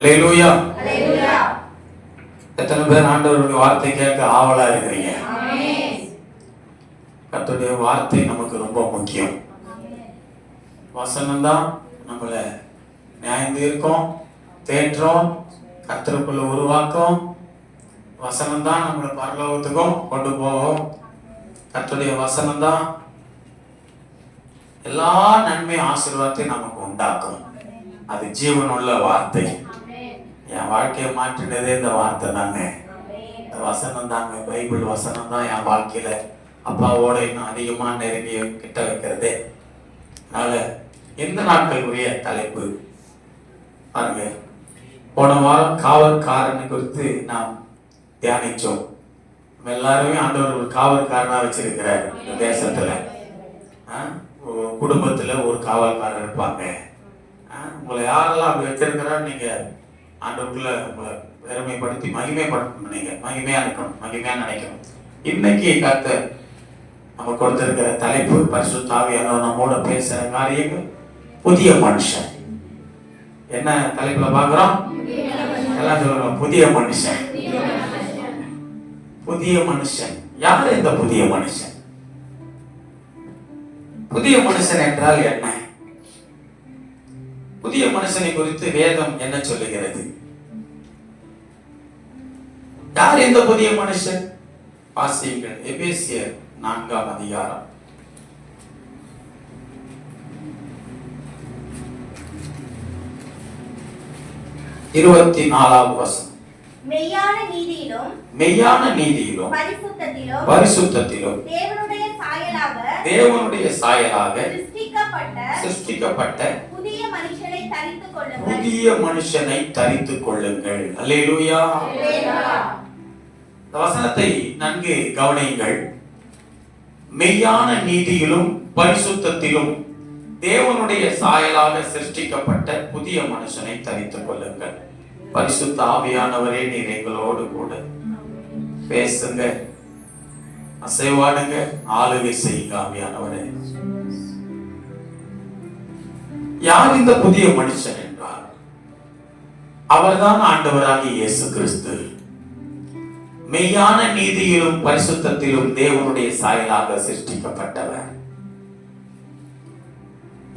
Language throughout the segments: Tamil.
அல்லேலூயா. எத்தனை பேர் ஆண்டவருடைய வார்த்தை கேட்க ஆவலா இருக்கிறீங்க? கர்த்தருடைய வார்த்தை நமக்கு ரொம்ப முக்கியம். வசனம் தான் நம்மளை நியாயம் தீர்க்கும், தேற்றும், கர்த்தருக்குள்ள உருவாக்கும். வசனம் தான் நம்மளை பரலோகத்துக்கும் கொண்டு போகும். கர்த்தருடைய வசனம் தான் எல்லா நன்மை ஆசீர்வாதத்தையும் நமக்கு உண்டாக்கும். அது ஜீவனுள்ள வார்த்தை. என் வாழ்க்கையை மாற்றினதே இந்த வார்த்தை தாங்க, இந்த வசனம் தாங்க. பைபிள் வசனம் தான் என் வாழ்க்கையில அப்பாவோட இன்னும் அதிகமா நெருங்கி கிட்ட வைக்கிறதே. அதனால இந்த நாட்களுக்குரிய தலைப்பு பாருங்க. போன வாரம் காவல்காரனை குறித்து நாம் தியானிச்சோம். எல்லாருமே ஆண்டவர் ஒரு காவல்காரனா வச்சிருக்கிறார். இந்த தேசத்துல குடும்பத்துல ஒரு காவல்காரர் இருப்பாங்க. உங்களை யாரெல்லாம் அப்படி வச்சிருக்கிறாரு நீங்க ஆண்டவருக்குள்ள உங்களை பெருமைப்படுத்தி மகிமைப்படுத்தணும். நீங்க மகிமையா இருக்கணும், மகிமையா நினைக்கணும். இன்னைக்கு கர்த்தர் நம்ம கொடுத்திருக்கிற தலைப்பு, பரிசுத்த ஆவியானவர் நம்மோட பேசுற காரியங்கள் புதிய மனுஷன். என்ன தலைப்புல பாக்குறோம்? எல்லாம் சொல்றோம், புதிய மனுஷன். புதிய மனுஷன் யார்? இந்த புதிய மனுஷன். புதிய மனுஷன் என்றால் என்ன? புதிய மனுஷனை குறித்து வேதம் என்ன சொல்லுகிறது? யார் இந்த புதிய மனுஷன்? வாசியுங்கள். எபேசியர் 4ஆம் அதிகாரம் 24ஆம் வசனம். மெய்யான நீதியிலும் பரிசுத்தத்திலும் தேவனுடைய சாயலாக சிருஷ்டிக்கப்பட்ட புதிய மனுஷனை தரித்துக் கொள்ளுங்கள். அல்லேலூயா. இந்த வசனத்தை நன்கு கவனியுங்கள். மெய்யான நீதியிலும் பரிசுத்தத்திலும் தேவனுடைய சாயலாக சிருஷ்டிக்கப்பட்ட புதிய மனுஷனை தரித்துக் கொள்ளுங்கள். பரிசுத்த ஆவியானவரே, நீர் எங்களோடு கூட பேசுங்க, அசைவாடுங்க, ஆளுகை செய்யுங்க. ஆவியானவரே, யார் இந்த புதிய மனுஷன் என்றால் அவர்தான் ஆண்டவராகிய இயேசு கிறிஸ்து. மெய்யான நீதியிலும் பரிசுத்தத்திலும் தேவனுடைய சாயலாக சிருஷ்டிக்கப்பட்டவர்.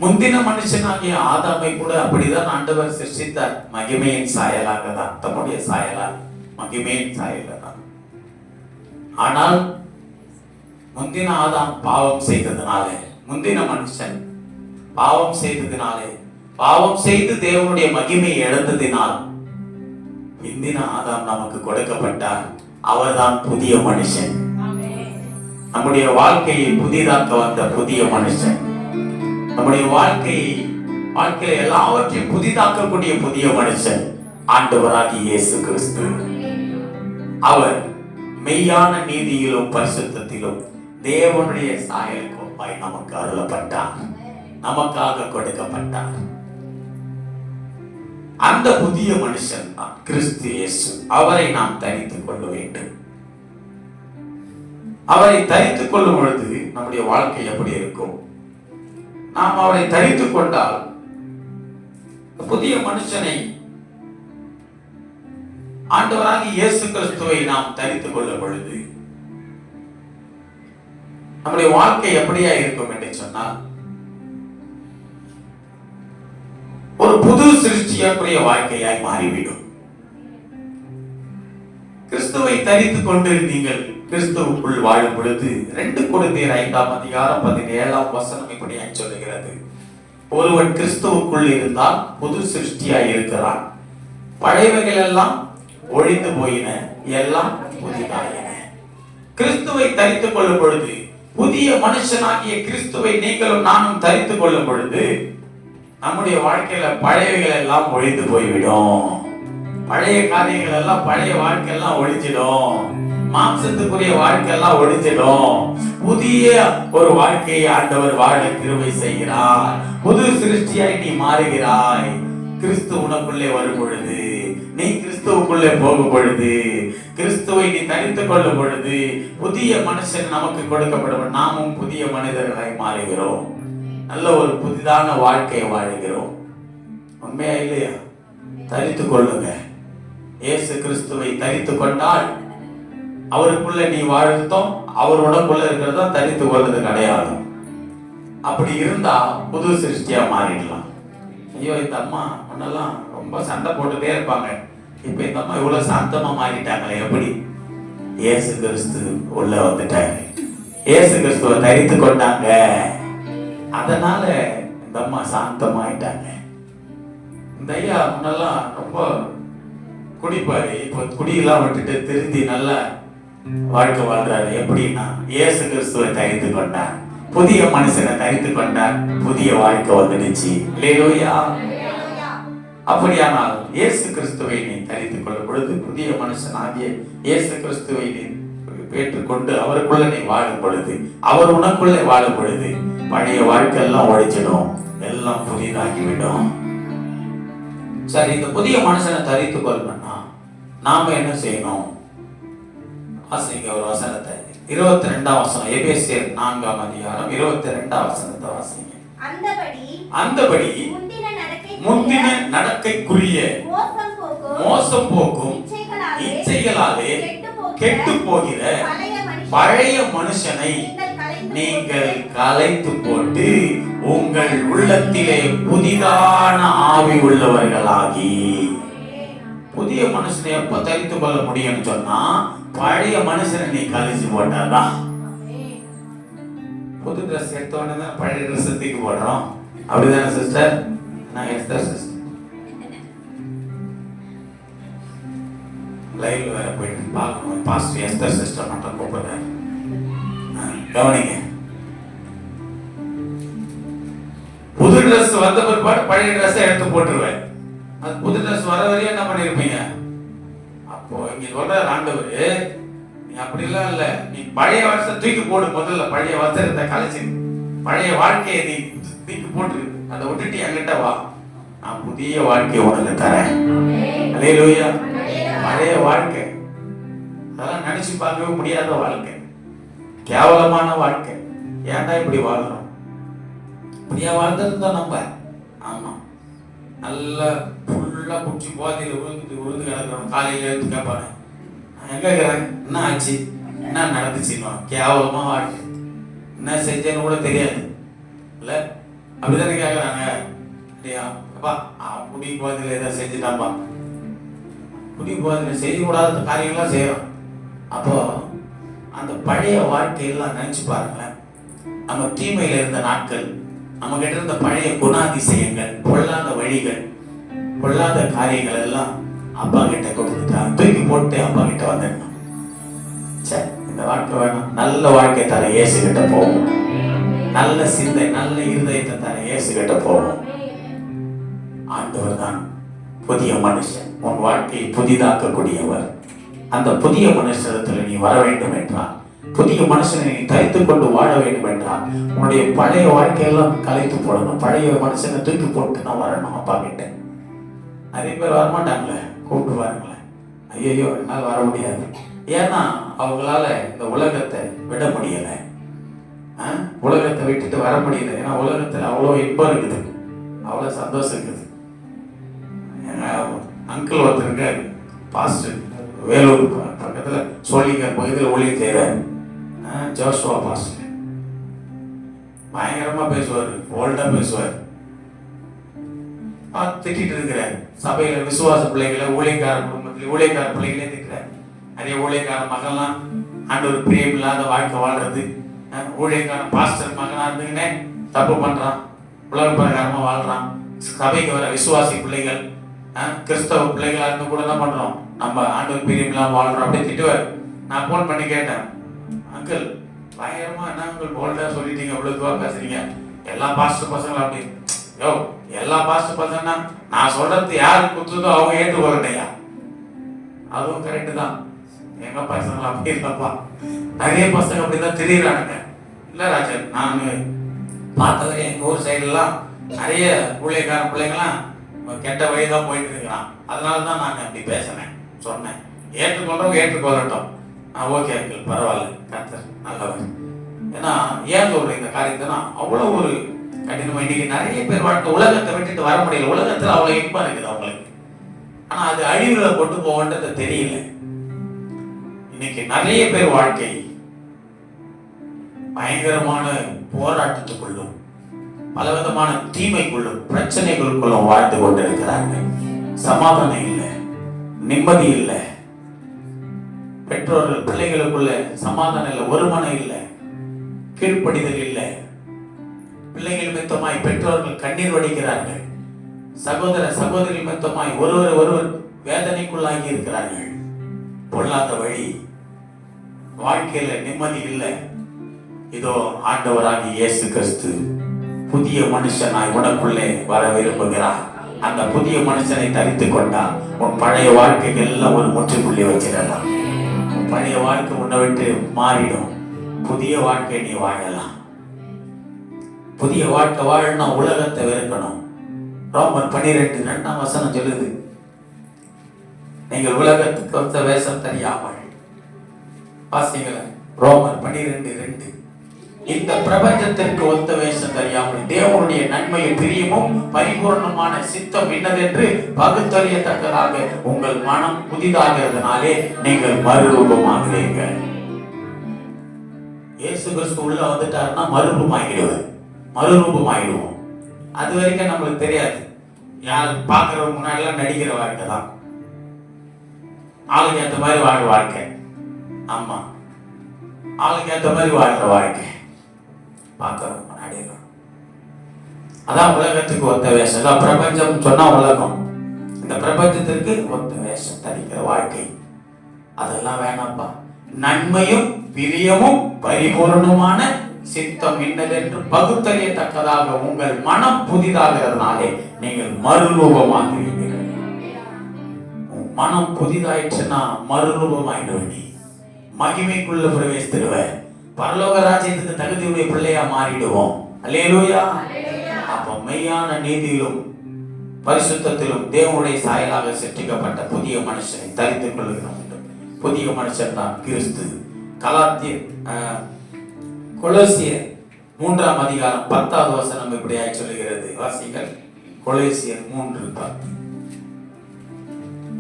முந்தின மனுஷனாகிய ஆதாமை கூட அப்படிதான் ஆண்டவர் சிருஷ்டித்தார். மகிமையின் சாயலாக தான், தம்முடைய சாயலாக, மகிமையின் சாயலாக தான். ஆனால் முந்தின ஆதாம் பாவம் செய்ததினால, முந்தின மனுஷன் பாவம் செய்ததினாலே, பாவம் செய்து தேவனுடைய மகிமையை இழந்ததினால் பிந்தின ஆதாம் நமக்கு கொடுக்கப்பட்டார். அவர்தான் புதிய மனுஷன். நம்முடைய வாழ்க்கையை புதிதாக்க வந்த புதிய மனுஷன். நம்முடைய வாழ்க்கையில எல்லாவற்றையும் புதிதாக்கக்கூடிய புதிய மனுஷன் ஆண்டவராகிய இயேசு கிறிஸ்து. அவர் மெய்யான நீதியிலும் பரிசுத்தத்திலும் தேவனுடைய சாயல் கோப்பாய் நமக்கு அருளப்பட்டார், நமக்காக கொடுக்கப்பட்டார். அந்த புதிய மனுஷன் தான் கிறிஸ்து இயேசு. அவரை நாம் தரித்துக் கொள்ள வேண்டும். அவரை தரித்துக் கொள்ளும் பொழுது நம்முடைய வாழ்க்கை எப்படி இருக்கும்? நாம் அவரை தரித்துக் கொண்டால், புதிய மனுஷனை ஆண்டவராகிய இயேசு கிறிஸ்துவை நாம் தரித்துக் கொள்ளும் பொழுது நம்முடைய வாழ்க்கை எப்படியா இருக்கும் என்று சொன்னால், ஒரு புது சிருஷ்டியாக்குரிய வாழ்க்கையாய் மாறிவிடும். கிறிஸ்துவை தரித்துக் கொண்டு நீங்கள் கிறிஸ்துவுக்குள் வாழும் பொழுது 2 கொரிந்தியர் 5ஆம் அதிகாரம் 17ஆம் வசனம் இப்படி சொல்லுகிறது. ஒருவன் கிறிஸ்துவுக்குள் இருந்தால் புது சிருஷ்டியாய் இருக்கிறான், பழையவைகள் எல்லாம் ஒழிந்து போயின, எல்லாம் புதிதாயின. கிறிஸ்துவை தரித்துக் கொள்ளும் பொழுது, புதிய மனுஷனாகிய கிறிஸ்துவை நீங்களும் நானும் தரித்துக் கொள்ளும் பொழுது நம்முடைய வாழ்க்கையில பழையவைகள் எல்லாம் ஒழிந்து போய்விடும். பழைய காரியங்கள் எல்லாம், பழைய வாழ்க்கை எல்லாம் ஒழிஞ்சிடும். மாம்சத்துக்குரிய வாழ்க்கை எல்லாம் ஒழிஞ்சிடும். புதிய ஒரு வாழ்க்கையை ஆண்டவர் வாழ கிருபை செய்கிறார். புது சிருஷ்டியாய் நீ மாறுகிறாய். கிறிஸ்து உனக்குள்ளே வரும் பொழுது, நீ கிறிஸ்துவுக்குள்ளே போகும் பொழுது, கிறிஸ்துவை நீ தரித்துக் கொள்ளும் பொழுது புதிய மனுஷன் நமக்கு கொடுக்கப்படும். நாமும் புதிய மனிதர்களாய் மாறுகிறோம். நல்ல ஒரு புதிதான வாழ்க்கையை வாழுகிறோம். உண்மையா இல்லையா? தரித்து கொள்ளுங்க. இயேசு கிறிஸ்துவை தரித்து கொண்டால் அவருக்குள்ள நீ வாழ்த்தோம், அவர் உனக்குள்ள இருக்கிறதா தரித்து கொள்வது அடையாளம். அப்படி இருந்தா புது சிருஷ்டியா மாறிடலாம். ஐயோ, இந்த அம்மா முன்னெல்லாம் ரொம்ப சண்டை போட்டுட்டே இருப்பாங்க, இப்ப இந்த அம்மா இவ்வளவு சாந்தமா மாறிட்டாங்களே, எப்படி? இயேசு கிறிஸ்து உள்ள வந்துட்டாங்க, இயேசு கிறிஸ்துவை தரித்து கொண்டாங்க, அதனால இந்த அம்மா சாந்தமாயிட்டாங்க. இந்த ஐயா முன்னெல்லாம் ரொம்ப குடிப்பாரு, இப்ப குடியெல்லாம் விட்டுட்டு திருந்தி நல்ல வாழ்க்கை வாழ்றாரு. எப்படின்னா இயேசு கிறிஸ்துவை தரித்து கொண்டார், புதிய மனுஷனை தரித்து கொண்டார், புதிய வாழ்க்கை வந்துடுச்சு. அல்லேலூயா. அப்படியானால் இயேசு கிறிஸ்துவை நீ தரித்துக் கொள்ளும் பொழுது, புதிய மனுஷனாகிய இயேசு கிறிஸ்துவை நீ ஏற்றுக்கொண்டு அவருக்குள்ள நீ வாழும் பொழுது, அவர் உனக்குள்ளே வாழும் பொழுது, பழைய வாழ்க்கை எல்லாம் ஒழிச்சிடும், எல்லாம் புதிதாகிவிடும். சரி, இந்த புதிய மனுஷனை தரித்துக் கொள்ளணும்னா நாம என்ன செய்யணும்? வாசிங்க ஒரு வசனத்தை, 22ஆம் வசனம், எபேசியர் 4ஆம் அதிகாரம் 22ஆம் வசனத்தை வாசிங்க. அந்தபடி முந்தின நடக்கைக்குரிய மோசம் போக்கும் இச்சைகளாலே கெட்டு போகிற பழைய மனுஷனை நீங்கள் கலைத்து போட்டு உங்கள் உள்ளத்திலே புதிதான ஆவி உள்ளவர்களாகி. புதிய மனுஷனை எப்ப தரித்து கொள்ள முடியும்னு சொன்னா, பழைய மனுஷனை நீ கழிச்சு போட்டாதான். புது ட்ரெஸ் எடுத்தோன்னு தான் பழைய ட்ரெஸ் தூக்கி போடுறோம், அப்படிதானே சிஸ்டர்? நான் எஸ்தர் சிஸ்டர் லைவ்ல வேற போயிட்டு பார்க்கணும், பாஸ்டர் எஸ்தர் சிஸ்டர் மட்டும் கூப்பிடுறேன், கவனிங்க. புது ட்ரெஸ் வந்த பிற்பாடு பழைய ட்ரெஸ் எடுத்து போட்டுருவேன். அது புது ட்ரெஸ் வர வரையும் என்ன பண்ணிருப்பீங்க? அப்போ இங்க சொல்ற ஆண்டவர், நீ அப்படிலாம் இல்ல, நீ பழைய வருஷம் தூக்கி போடு, முதல்ல பழைய வஸ்திரத்தை கலைச்சு பழைய வாழ்க்கையை நீ தூக்கி போட்டு அதை விட்டுட்டு என்கிட்ட வா, நான் புதிய வாழ்க்கையை உனக்கு தரேன். அல்லேலூயா. பழைய வாழ்க்கை அதெல்லாம் நினைச்சு பார்க்கவே முடியாத வாழ்க்கை, கேவலமான வாழ்க்கை. ஏன்டா இப்படி வாழ்றோம்? இப்படியா வாழ்ந்திருந்தா நம்ம? ஆமா, நல்லா ஃபுல்லா குச்சி போதையில் உழுந்து கிடக்கிறோம். காலையில எடுத்து கேட்பாங்க, நான் எங்க இருக்கிறேன், என்ன ஆச்சு, என்ன நடந்துச்சுன்னு. கேவலமா வாழ்க்கை, என்ன செஞ்சேன்னு கூட தெரியாது இல்ல, அப்படித்தானே கேட்கறாங்க. இல்லையா? அப்பா குடி போதையில் ஏதாவது செஞ்சுட்டாப்பா, குடி போதையில் செய்யக்கூடாத காரியங்கள்லாம் செய்யறோம். அப்போ அந்த பழைய வாழ்க்கையெல்லாம் நினைச்சு பாருங்களேன். நம்ம தீமையில இருந்த நாட்கள், நம்ம கிட்ட இருந்த பழைய குணாதிசயங்கள், பொல்லாத வழிகள், பொல்லாத காரியங்கள் எல்லாம் அப்பா கிட்ட கொடுத்துட்டா தூக்கி போட்டு அப்பா கிட்ட வந்துடணும். சரி, இந்த வாழ்க்கை வேணும், நல்ல வாழ்க்கை தர இயேசு கிட்ட போவோம், நல்ல சிந்தை நல்ல இருதயத்தை தர இயேசு கிட்ட போவோம். ஆண்டவர் தான் புதிய மனுஷன், உன் வாழ்க்கையை புதிதாக்கக்கூடியவர். அந்த புதிய மனுஷத்துல நீ வர வேண்டும் என்றால், புதிய மனுஷனை நீ தரித்துக் கொண்டு வாழ வேண்டும் என்றால், உன்னுடைய பழைய வாழ்க்கையெல்லாம் கலைத்து போடணும். பழைய மனுஷனை தூக்கி போட்டு நான் வரணும் அப்பா கிட்ட. நிறைய பேர் வரமாட்டாங்களே, கூப்பிட்டு பாருங்களேன், ஐயோ என்னால் வர முடியாது. ஏன்னா அவங்களால இந்த உலகத்தை விட முடியல, உலகத்தை விட்டுட்டு வர முடியல. ஏன்னா உலகத்துல அவ்வளோ இன்பம் இருக்குது, அவ்வளோ சந்தோஷம் இருக்குது. எங்க அங்கிள் ஒருத்தர் இருக்காரு, பாஸ்டர், வேலூர் பக்கத்துல சோழிங்கர் பகுதியில் ஊழியம் செய்யறாரு, ஜோஷுவா பாஸ்டர். பயங்கரமா பேசுவார், போல்டா பேசுவார். திட்டிட்டு இருக்கிறார் சபையில விசுவாச பிள்ளைகளை, ஊழியக்கார குடும்பத்துல ஊழியக்கார பிள்ளைகளே திட்டுறாரு. நிறைய ஊழியக்கார மகன்லாம் ஆண்டவர் பிரியம் இல்லாத வாழ்க்கை வாழ்றது, ஊழியக்கார பாஸ்டர் மகனா இருந்துங்கன்னே தப்பு பண்றான், உலக பிரகாரமா வாழ்றான். சபைக்கு வர விசுவாசி பிள்ளைகள், கிறிஸ்தவ பிள்ளைகளா இருந்து கூட என்ன பண்றோம், நம்ம ஆண்டவர் பிரியம் இல்லாம வாழ்றோம் அப்படின்னு திட்டுவார். நான் போன் பண்ணி கேட்டேன், அங்கிள் பயங்கரமா என்ன அங்கிள் போல்டா சொல்லிட்டீங்க, அவ்வளவு இதுவா பேசுறீங்க, எல்லா பாஸ்டர் பசங்களும் அப்படி. யோ, எல்லா பாஸ்டர் பசங்கன்னா நான் சொல்றது யாரு குத்துதோ அவங்க ஏற்றுக்கொள்ளட்டையா, அதுவும் கரெக்டு தான். எங்க பசங்களும் அப்படி இல்லப்பா, நிறைய பசங்க அப்படிதான் தெரியுறானுங்க. இல்ல ராஜன், நான் பார்த்தவரை எங்க ஊர் சைடுலாம் நிறைய ஊழியக்கார பிள்ளைங்களாம் கெட்ட வழிதான் போயிட்டு இருக்கிறான். அதனாலதான் நான் அப்படி பேசினேன், சொன்னேன். ஏற்றுக்கொள்றவங்க ஏற்றுக்கொள்ளட்டும், ஓகே அங்கிள் பரவாயில்ல, கர்த்தர் நல்லவர். ஏன்னா ஏன் சொல்றேன் இந்த காரியத்தைனா, அவ்வளவு ஒரு கடினமா இன்னைக்கு நிறைய பேர் வாழ்க்கை உலகத்தை விட்டுட்டு வர முடியல. உலகத்துல அவ்வளவு இன்பம் இருக்குது அவங்களுக்கு, ஆனா அது அழிவுல கொண்டு போகன்றது தெரியல. இன்னைக்கு நிறைய பேர் வாழ்க்கை பயங்கரமான போராட்டத்துக்குள்ளும் பலவிதமான தீமைக்குள்ளும் பிரச்சனைகளுக்குள்ளும் வாழ்ந்து கொண்டிருக்கிறார்கள். சமாதானம் இல்லை, நிம்மதி இல்லை, பெற்றோர்கள் பிள்ளைகளுக்குள்ள சமாதானம் இல்லை, ஒருமனம் இல்லை, கீழ்ப்படிதல் இல்லை. பிள்ளைகள் மித்தமாய் பெற்றோர்கள் கண்ணீர் வடிக்கிறார்கள். சகோதர சகோதரி மித்தமாய் ஒருவர் வேதனைக்குள்ளாகி இருக்கிறார்கள். பொல்லாத வழி, வாழ்க்கையில நிம்மதி இல்லை. இதோ ஆண்டவராகிய இயேசு கிறிஸ்து புதிய மனுஷனாய் உனக்குள்ளே வர விரும்புகிறார். அந்த புதிய மனுஷனை தரித்து கொண்டா உன் பழைய வாழ்க்கைக்கு எல்லாம் ஒரு முற்றுப்புள்ளி வச்சிடலாம். உன் பழைய வாழ்க்கை உன்னை விட்டு மாறிடும். புதிய வாழ்க்கை நீ வாழலாம். புதிய வாழ்க்கை வாழணும், உலகத்தை வெறுக்கணும். ரோமர் 12:2 சொல்லுது, நீங்கள் உலகத்துக்கு ஒத்த வேஷம் தெரியாமல். வாசிங்களேன், ரோமர் 12:2. இந்த பிரபஞ்சத்திற்கு ஒத்த வேஷம் தெரியாமல் தேவனுடைய நன்மையும் பிரியமும் பரிபூர்ணமான சித்தம் என்னதென்று பகுத்தறியத்தக்கதாக உங்கள் மனம் புதிதாகிறதுனாலே நீங்கள் மறுரூபமாகிறீர்கள். இயேசு கிறிஸ்து உள்ள வந்துட்டாருன்னா மறுரூபமாகிடுவோம். அது வரைக்கும் நம்மளுக்கு தெரியாது. யார் பார்க்கறவங்க முன்னாடிலாம் நடிக்கிற வாழ்க்கை தான். ஆளுக்கு ஏற்ற மாதிரி வாழ்ற வாழ்க்கை. ஆமா, ஆளுக்கு ஏற்ற மாதிரி வாழ்ற வாழ்க்கை பார்க்கறவங்க முன்னாடி. அதான் உலகத்துக்கு ஒத்த வேஷம். அதான் பிரபஞ்சம் சொன்னா உலகம். இந்த பிரபஞ்சத்திற்கு ஒத்த வேஷம் தரிக்கிற வாழ்க்கை அதெல்லாம் வேணாம்ப்பா. நன்மையும் பிரியமும் பரிபூர்ணமான சித்தம் இன்னதென்று பகுத்தறியத்தக்கதாக உங்கள் மனம் புதிதாகிறதுனாலே நீங்கள் மறுரூபமாகுவீர்கள். மனம் புதிதாயிடுச்சுன்னா மறுரூபமாயிடுவ. நீ மகிமைக்குள்ள பிரவேசித்துருவ. பரலோக ராஜ்யத்துக்கு தகுதியுடைய பிள்ளையா மாறிடுவோம். அல்லேலூயா. அப்ப மெய்யான நீதியிலும் பரிசுத்தத்திலும் தேவனுடைய சாயலாக சிருஷ்டிக்கப்பட்ட புதிய மனுஷனை தரித்துக் கொள்கிறோம். புதிய மனுஷன் தான் கிறிஸ்து. கொலோசியர் 3:10 இப்படியாய் சொல்லுகிறது. வாசிங்கள், கொலோசியர் 3:10.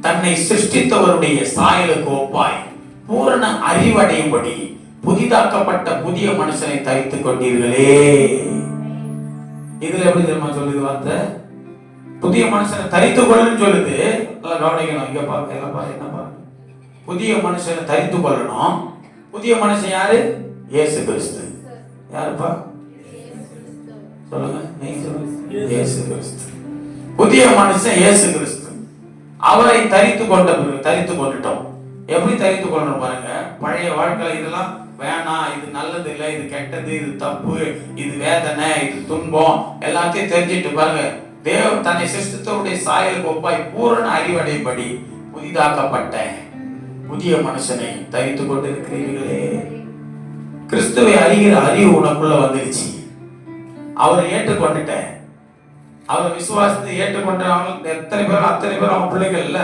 தன்னை சிருஷ்டித்தவருடைய சாயலுக்கு ஒப்பாய் பூரண அறிவடையும்படி புதிதாக்கப்பட்ட புதிய மனுஷனை தரித்துக் கொண்டீர்களே. இதுல எப்படி தெரியுமா சொல்லுது வார்த்தை? புதிய மனுஷனை தரித்துக் கொள்ளுன்னு சொல்லுது. நல்லா கவனிக்கணும். இங்க பாருங்க, எல்லாம் பாருங்க, என்ன பாருங்க. புதிய மனுஷனை தரித்துக் கொள்ளணும். புதிய மனுஷன் யாரு? இயேசு கிறிஸ்து. யாருப்பா சொல்லுங்க? இயேசு கிறிஸ்து. புதிய மனுஷன் இயேசு கிறிஸ்து. அவரை தரித்து கொண்டுட்டோம். எப்படி தரித்து கொள்ளணும் பாருங்க. பழைய வாழ்க்கையில இதெல்லாம் வேணாம், இது நல்லது இல்லை, இது கெட்டது, இது தப்பு, இது வேதனை, இது துன்பம் எல்லாத்தையும் தெரிஞ்சிட்டு பாருங்க. தேவன் தன்னை சிருஷ்டித்தவருடைய சாயலுக்கு ஒப்பாய் பூரண அறிவடைபடி புதிதாக்கப்பட்ட புதிய மனுஷனை தரித்து கொண்டு இருக்கிறீர்களே. கிறிஸ்துவை அறிகிற அறிவு உனக்குள்ள வந்துருச்சு. அவரை ஏற்றுக்கொண்டுட்ட, அவரை விசுவாசத்தை ஏற்றுக்கொண்டவங்க அத்தனை பேரும் அவங்க பிள்ளைகள் இல்ல.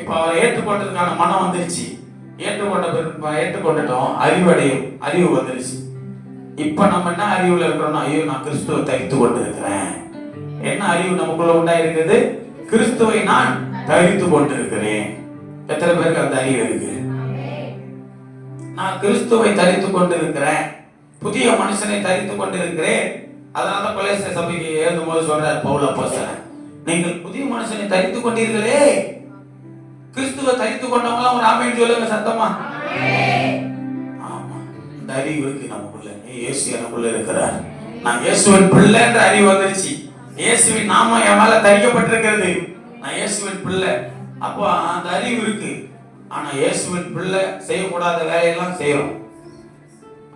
இப்ப அவரை ஏற்றுக்கொண்டதுக்கான மனம் வந்துருச்சு. ஏற்றுக்கொண்டுட்டோம். அறிவு வந்துருச்சு. இப்ப நம்ம என்ன அறிவுல இருக்கிறோம்னா, ஐயோ நான் கிறிஸ்துவை தரித்து கொண்டு இருக்கிறேன். என்ன அறிவு நமக்குள்ள உண்டாயிருக்குது? கிறிஸ்துவை நான் தரித்து கொண்டு இருக்கிறேன். எத்தனை பேருக்கு அந்த அறிவு இருக்கு? நான் கிறிஸ்துவை தரித்து கொண்டு இருக்கிறேன், புதிய மனுஷனை தரித்து கொண்டு இருக்கிறேன். அதனால கொலோசியர் சபைக்கு எழுதும் போது சொல்றார் பவுல் அப்போஸ்தலன், நீங்கள் புதிய மனுஷனை தரித்து கொண்டீர்களே. கிறிஸ்துவை தரித்து கொண்டவங்க ஒரு ஆமென் சொல்லுங்க சத்தமா. ஆமா, இந்த அறிவு இருக்கு நமக்குள்ள. இயேசு எனக்குள்ள இருக்கிறார். நான் இயேசுவின் பிள்ளை என்ற அறிவு வந்துருச்சு. இயேசுவின் நாமம் என் மேல தரிக்கப்பட்டிருக்கிறது. நான் இயேசுவின் பிள்ளை. அப்போ அந்த அறிவு இருக்கு. ஆனா இயேசுவின் பிள்ளை செய்யக்கூடாத வேலையெல்லாம் செய்யறோம்.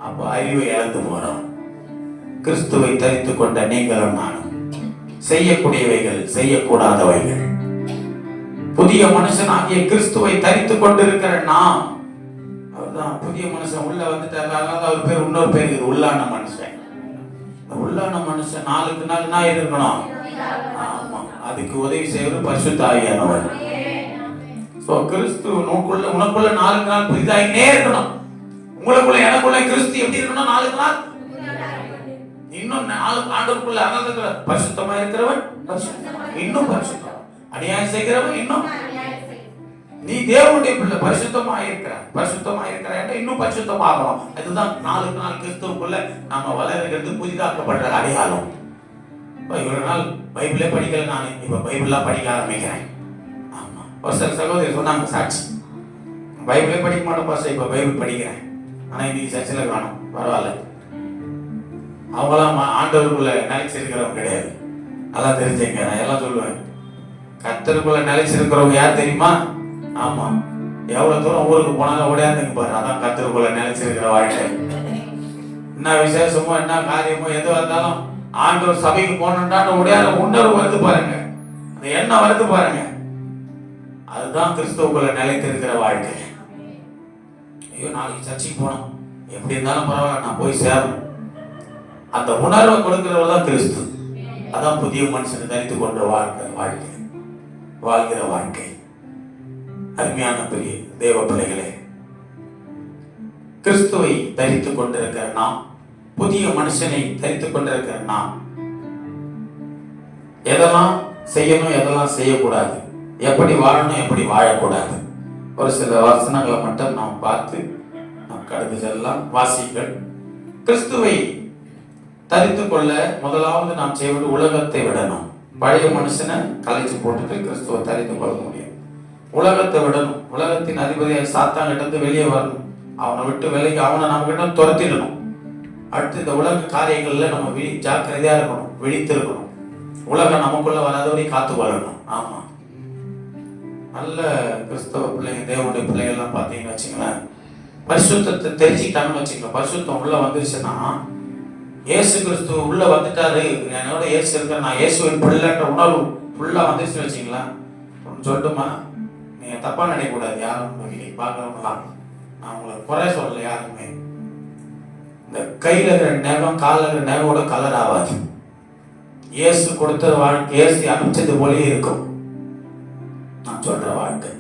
அப்போ அறிவை இழந்து போறோம். கிறிஸ்துவை தரித்து கொண்ட நீங்களும் நானும் செய்யக்கூடியவைகள், செய்யக்கூடாதவைகள். புதிய மனுஷனாகிய கிறிஸ்துவை தரித்து கொண்டிருக்கிற நாம், அவர்தான் புதிய மனுஷன் உள்ள வந்துட்டார். அவர் பேர், இன்னொரு பேர் இது, உள்ளான மனுஷன். உள்ளான மனுஷன் நாளுக்கு நாள் நான் இருக்கணும். ஆமா, அதுக்கு உதவி செய்வது பரிசுத்த ஆவியானவர். கிறிஸ்து உனக்குள்ள நாளுக்கு நாள் புதிதாகினே இருக்கணும். உங்களுக்குள்ள எனக்குள்ள கிறிஸ்து எப்படி இருக்கணும்? நாளுக்கு நாள் இன்னும் ஆண்டுக்குள்ள பரிசுத்தமா இருக்கிறவன் இன்னும் பரிசுத்தம். அநியாயம் செய்கிறவன் இன்னும் நீ தேவனுடைய பிள்ளை, பரிசுத்தமா இருக்கிற இன்னும் பரிசுத்தமாகணும். அதுதான் நாளுக்கு நாள் கிறிஸ்துவுக்குள்ள நாம வளர்கிறது, புதிதாக்கப்படுற அடையாளம். இவ்வளவு நாள் பைபிளே படிக்கல, நான் இப்ப பைபிள்லாம் படிக்க ஆரம்பிக்கிறேன். ஆமா, ஒரு சில சகோதரி சொன்னாங்க சாட்சி, பைபிளே படிக்க மாட்டோம் பாஸ்டர், இப்ப பைபிள் படிக்கிறேன். ஆனா இன்னைக்கு சர்ச்சில் காணும். பரவாயில்ல, அவங்களாம் ஆண்டவருக்குள்ள நிலைச்சிருக்கிறவங்க கிடையாது. அதான் தெரிஞ்சுங்க. நான் எல்லாம் சொல்லுவேன், கர்த்தருக்குள்ள நிலைச்சிருக்கிறவங்க யார் தெரியுமா? ஆமா, எவ்வளவு தூரம் ஊருக்கு போனாலும் ஓடியாந்துங்க பாரு. அதான் கர்த்தருக்குள்ள நிலைச்சிருக்கிற வாழ்க்கை. என்ன விசேஷமோ என்ன காரியமோ எது வந்தாலும் ஆண்டவர் சபைக்கு போனோம்டான்னு ஓடியாத உணர்வு வருது பாருங்க, அந்த எண்ணம் வருது பாருங்க. அதுதான் கிறிஸ்துவுக்குள்ள நிலைத்திருக்கிற வாழ்க்கை. ஐயோ நாளைக்கு சர்ச்சைக்கு போனோம், எப்படி இருந்தாலும் பரவாயில்ல, நான் போய் சேரணும். அந்த உணர்வை கொடுக்கிறவர் தான் கிறிஸ்து. அதான் புதிய மனுஷனை தரித்து கொண்ட வாழ்க்கை, வாழ்கிற வாழ்க்கை. அருமையான பெரிய தேவ பிள்ளைகளே, கிறிஸ்துவை தரித்துக் கொண்டிருக்கிற நாம், புதிய மனுஷனை தரித்துக் கொண்டிருக்கிற நாம், எதெல்லாம் செய்யணும், எதெல்லாம் செய்யக்கூடாது, எப்படி வாழணும், எப்படி வாழக்கூடாது, ஒரு சில வசனங்களை மட்டும் நாம் பார்த்து நாம் கடந்து செல்லலாம். வாசிகள். கிறிஸ்துவை தரித்துக் கொள்ள முதலாவது நாம் செய்வது உலகத்தை விடணும். பழைய மனுஷனை கலைச்சு போட்டுட்டு கிறிஸ்துவை தரித்துக் கொள்ள முடியும். உலகத்தை விடணும். உலகத்தின் அதிபதியை சாத்தான் கிட்ட வெளியே வரணும். அவனை விட்டு விலகி அவனை நம்ம கிட்ட துரத்திடணும். அடுத்து இந்த உலக காரியங்கள்ல நம்ம ஜாக்கிரதையா இருக்கணும், விழித்திருக்கணும். உலகம் நமக்குள்ள வராதவரை காத்து கொள்ளணும். ஆமா, நல்ல கிறிஸ்தவ பிள்ளைங்க, தேவனுடைய பிள்ளைகள்லாம் பார்த்தீங்கன்னு வச்சுங்களேன், பரிசுத்தத்தை தெரிஞ்சுக்கிட்டாங்கன்னு வச்சுக்கோங்க. பரிசுத்தம் உள்ள வந்துருச்சுன்னா, இயேசு கிறிஸ்து உள்ள வந்துட்டாரு, என்னோட இயேசு இருக்கிற, நான் இயேசுவின் பிள்ளைன்ற உணர்வு ஃபுல்லா வந்துருச்சு வச்சுங்களேன். சொல்லட்டுமா, நீங்க தப்பா நினைக்கக்கூடாது. யாரும் பார்க்கறவங்களாம், நான் உங்களை குறை சொல்லல. யாருமே இந்த கையில இருக்கிற நகம், காலில் இருக்கிற நகோட கலர் ஆகாது. இயேசு கொடுத்த வாழ்க்கை, இயேசு அனுப்பிச்சது போலே இருக்கும். நான் சொல்ற வாழ்க்கை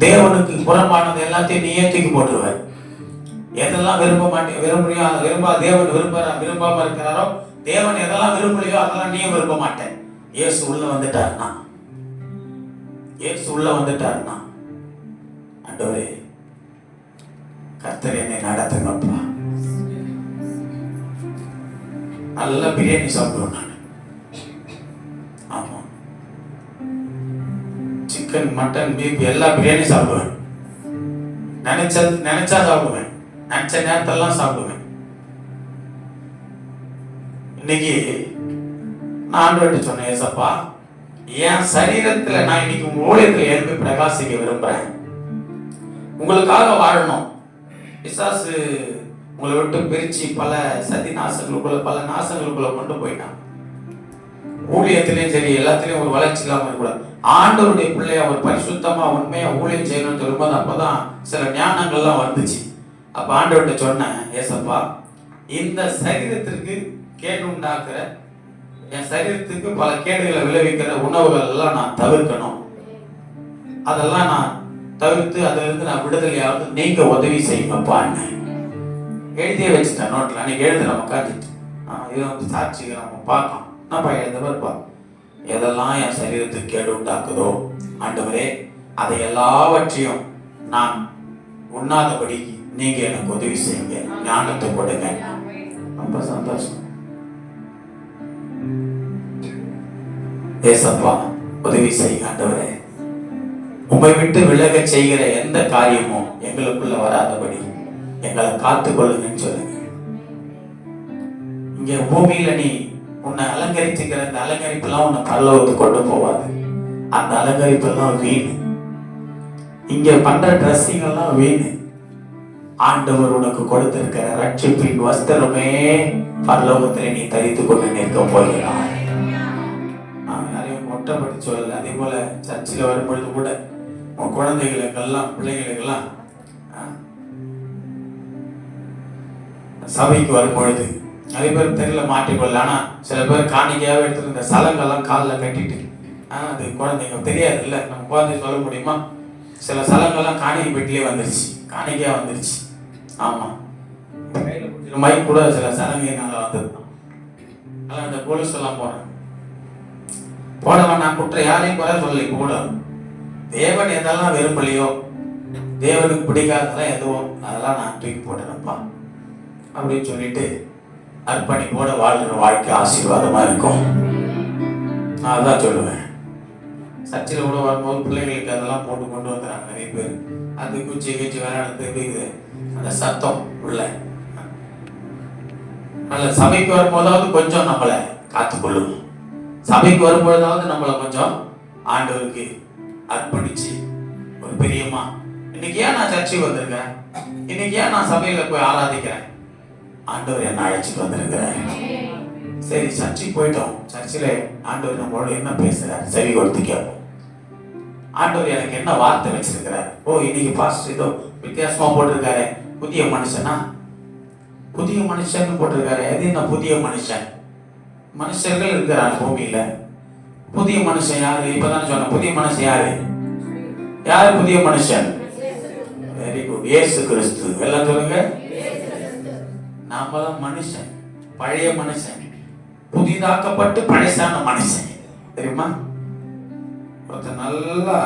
தேவனுக்கு புறம்பானது எல்லாத்தையும் நீயே தூக்கி போட்டுருவார். எதெல்லாம் விரும்ப மாட்டேன், தேவன் விரும்பாம இருக்கிறாரோ, தேவன் எதெல்லாம் விரும்பலையோ அதெல்லாம் நீயும் விரும்ப மாட்டேன். இயேசு உள்ள வந்துட்டாருன்னா, ஆண்டவரே கர்த்தர் என்னை நடத்துங்கப்பா. நல்ல பிரியாணி சாப்பிடுவேன் நான். ஆமா, சிக்கன், மட்டன், பீஃப் எல்லா பிரியாணி சாப்பிடுவேன். நினைச்சா சாப்பிடுவேன், நினைச்ச நேரத்தெல்லாம் சாப்பிடுவேன். இன்னைக்கு நான் ஆண்டவர்கிட்ட சொன்னேன், ஏசப்பா என் சரீரத்துல நான் இன்னைக்கு உங்க ஊழியத்துல எழுப்பி பிரகாசிக்க விரும்புறேன். உங்களுக்காக வாழணும். பிசாசு உங்களை விட்டு பிரிச்சு பல சதி நாசங்களுக்குள்ள, பல நாசங்களுக்குள்ள கொண்டு போயிட்டான். ஊழியத்திலையும் சரி, எல்லாத்திலையும் ஒரு வளர்ச்சி இல்லாம இருக்கக்கூடாது. ஆண்டவருடைய பிள்ளைய அவர் பரிசுத்தமா உண்மையா ஊழியம் செய்யணும்னு சொல்லும்போது அப்பதான் சில ஞானங்கள்லாம் வந்துச்சு. அப்ப ஆண்டவர்கிட்ட சொன்னேன், ஏசப்பா இந்த சரீரத்திற்கு கேடு உண்டாக்குற, என் சரீரத்துக்கு பல கேடுகளை விளைவிக்கிற உணவுகள் எல்லாம் நான் தவிர்க்கணும். அதெல்லாம் நான் தவிர்த்து அதிலிருந்து நான் விடுதலையாவது நீங்க உதவி செய்யுங்கப்பா. எழுதியே வச்சுட்டேன் நோட்டில். அன்னைக்கு எழுத நம்ம காட்டிட்டு இது வந்து சாட்சி நம்ம பார்க்கலாம். நம்ம எழுத இருப்பா, எதெல்லாம் என் சரீரத்துக்கு கேடு உண்டாக்குதோ ஆண்டவரே, அதை எல்லாவற்றையும் நான் உண்ணாதபடி நீங்க எனக்கு உதவி செய்யுங்க, ஞானத்தை கொடுங்க. ரொம்ப சந்தோஷம். ஏசப்பா உதவி செய்ய ஆண்டவரே, உம்மை விட்டு விலக செய்கிற எந்த காரியமும் எங்களுக்குள்ள வராதபடி எங்களை காத்து கொள்ளுங்கன்னு சொல்லுங்க. இங்க பூமியில நீ உன்னை அலங்கரிச்சுக்கிற அந்த அலங்கரிப்பெல்லாம் உன்னை பரலோகத்துக்கு கொண்டு போவாது. அந்த அலங்கரிப்பெல்லாம் வீணு. இங்க பண்ற ட்ரெஸ்ஸிங் எல்லாம் வீணு. ஆண்டவர் உனக்கு கொடுத்திருக்கிற ரட்சிப்பின் வஸ்திரமே பரலோகத்திலே நீ தரித்து கொண்டு நிற்க போகிறாய். நான் யாரையும் மொட்டைப்படி சொல்லல. அதே போல சர்ச்சில் வரும்பொழுது கூட உன் குழந்தைகளுக்கெல்லாம், பிள்ளைகளுக்கெல்லாம் சபைக்கு வரும்பொழுது நிறைய பேர் தெரியல மாட்டிக்கொள்ள. ஆனா சில பேர் காணிக்கையாவே எடுத்துட்டு இந்த சலங்கெல்லாம் காலில் கட்டிட்டு, அது குழந்தைங்க தெரியாது இல்லை, நம்ம குழந்தை சொல்ல முடியுமா? சில சலங்கெல்லாம் காணிக்கை பெட்டிலே வந்துருச்சு, காணிக்கையா வந்துருச்சு. ஆமா, மைக் கூட சில சலங்கை நல்லா வந்துருக்கும். அதெல்லாம் இந்த கொலுசெல்லாம் போறேன். போடவன் நான் குற்றம் யாரையும் குறை சொல்லலை. போட தேவன் எதெல்லாம் விரும்பலையோ, தேவனுக்கு பிடிக்காததெல்லாம் எதுவும் அதெல்லாம் நான் தூக்கி போட்டேனப்பா அப்படின்னு சொல்லிட்டு அர்ப்பணிப்போட வாழ்கிற வாழ்க்கை ஆசீர்வாதமா இருக்கும். நான் அதான் சொல்லுவேன். சர்ச்சில் கூட வரும்போது பிள்ளைகளுக்கு அதெல்லாம் போட்டு கொண்டு வந்துடுறாங்க நிறைய பேர். அது குச்சி குச்சி விளையாடுறது அந்த சத்தம் உள்ள நல்ல சபைக்கு வரும்போதாவது கொஞ்சம் நம்மளை காத்துக்கொள்ளும். சபைக்கு வரும்பொழுதாவது நம்மளை கொஞ்சம் ஆண்டவருக்கு அர்ப்பணிச்சு ஒரு பிரியமா, இன்னைக்கு ஏன் நான் சர்ச்சைக்கு வந்திருக்கேன், இன்னைக்கு ஏன் நான் சபையில போய் ஆராதிக்கிறேன், ஆண்டவர் என்ன அழைச்சிட்டு வந்திருக்கிறார். சரி சர்ச்சைக்கு போயிட்டோம், சர்ச்சில் ஆண்டவர் நம்மளோட என்ன பேசுறாரு செவி கொடுத்து கேட்போம். ஆண்டவர் எனக்கு என்ன வார்த்தை வச்சிருக்கிறார். ஓ இன்னைக்கு பாஸ்டர் ஏதோ வித்தியாசமா போட்டிருக்காரு, புதிய மனுஷனா, புதிய மனுஷன் போட்டிருக்காரு. அது என்ன புதிய மனுஷன்? மனுஷர்கள் இருக்கிறாங்க பூமியில. புதிய மனுஷன் யாரு? இப்பதானே சொன்ன புதிய மனுஷன் யாரு? யாரு புதிய மனுஷன்? வெரி குட், இயேசு கிறிஸ்து. எல்லாம் சொல்லுங்க. நாம தான் மனுஷன், பழைய மனுஷன், புதிதாக்கப்பட்டு பழசான மனுஷன். தெரியுமா? ஒருத்தர் நல்லா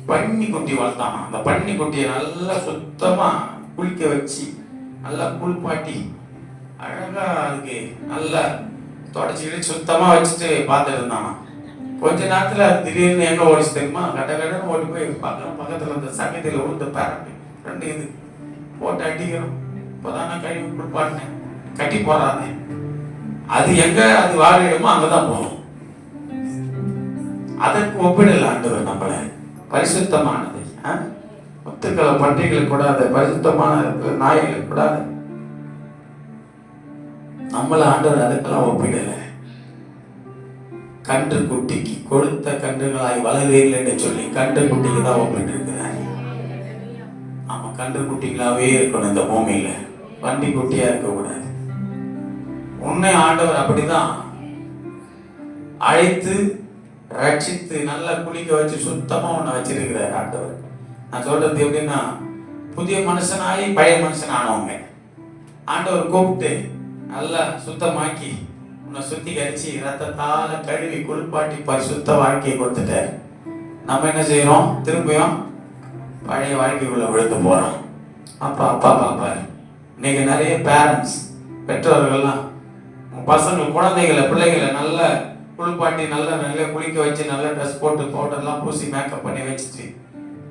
பன்னி குட்டி வளர்த்தான். அந்த பன்னி குட்டியை நல்லா சுத்தமா குளிக்க வச்சு நல்லா குளிப்பாட்டி அழகா அதுக்கு நல்லா தொடச்சிக்கிட்டு சுத்தமா வச்சுட்டு பார்த்துட்டு இருந்தானா. கொஞ்ச நேரத்துல திடீர்னு எங்க ஓடிச்சு தெரியுமா? கட்ட கடன்னு ஓடி போய் பக்கத்துல இந்த சமயத்தில் உளுந்த பரப்பி ரெண்டு இது போட்டு அடிக்கிறோம். இப்போதான் நான் கழுவி குளிப்பாட்டினேன், கட்டி போறானே. அது எங்க அது வாழிடுமோ அங்கதான் போகும். அதற்கு ஒப்பிடல ஆண்டவர் நம்மள பரிசுத்தமானது. முத்துக்களை பண்டிகைகளை கூடாது, பரிசுத்தமான நாய்களை கூடாது. நம்மள ஆண்டவர் அதுக்கெல்லாம் ஒப்பிடல. கன்று குட்டிக்கு கொடுத்த கன்றுகளாய் வளரீர்கள் என்று சொல்லி கன்று குட்டிக்கு தான் ஒப்பிட்டு இருக்கிறார். ஆமா, கன்று குட்டிகளாவே இருக்கணும் இந்த பூமியில, வண்டி குட்டியா இருக்கக்கூடாது. உன்னை ஆண்டவர் அப்படிதான் அழைத்து ரட்சித்து நல்லா குளிக்க வச்சு சுத்தமா உன்னை வச்சிருக்கிறார் ஆண்டவர். நான் சொல்றது எப்படின்னா, புதிய மனுஷனாகி பழைய மனுஷன் ஆனவங்க ஆண்டவர் கூப்பிட்டு நல்லா சுத்தமாக்கி உன்னை சுத்திகரிச்சு ரத்தத்தால கழுவி குளிப்பாட்டி பரிசுத்த வாழ்க்கையை கொடுத்துட்டார். நம்ம என்ன செய்யறோம்? திரும்பியும் பழைய வாழ்க்கைக்குள்ள விழுந்து போறோம். அப்பா அப்பா பாப்பாரு. இன்னைக்கு நிறைய பேரண்ட்ஸ், பெற்றோர்கள்லாம் பசங்க குழந்தைகளை பிள்ளைகளை நல்லா குளிப்பாட்டி நல்லா குளிக்க வச்சு நல்லா ட்ரெஸ் போட்டு பவுடர்லாம் பூசி மேக்கப் பண்ணி வச்சுட்டு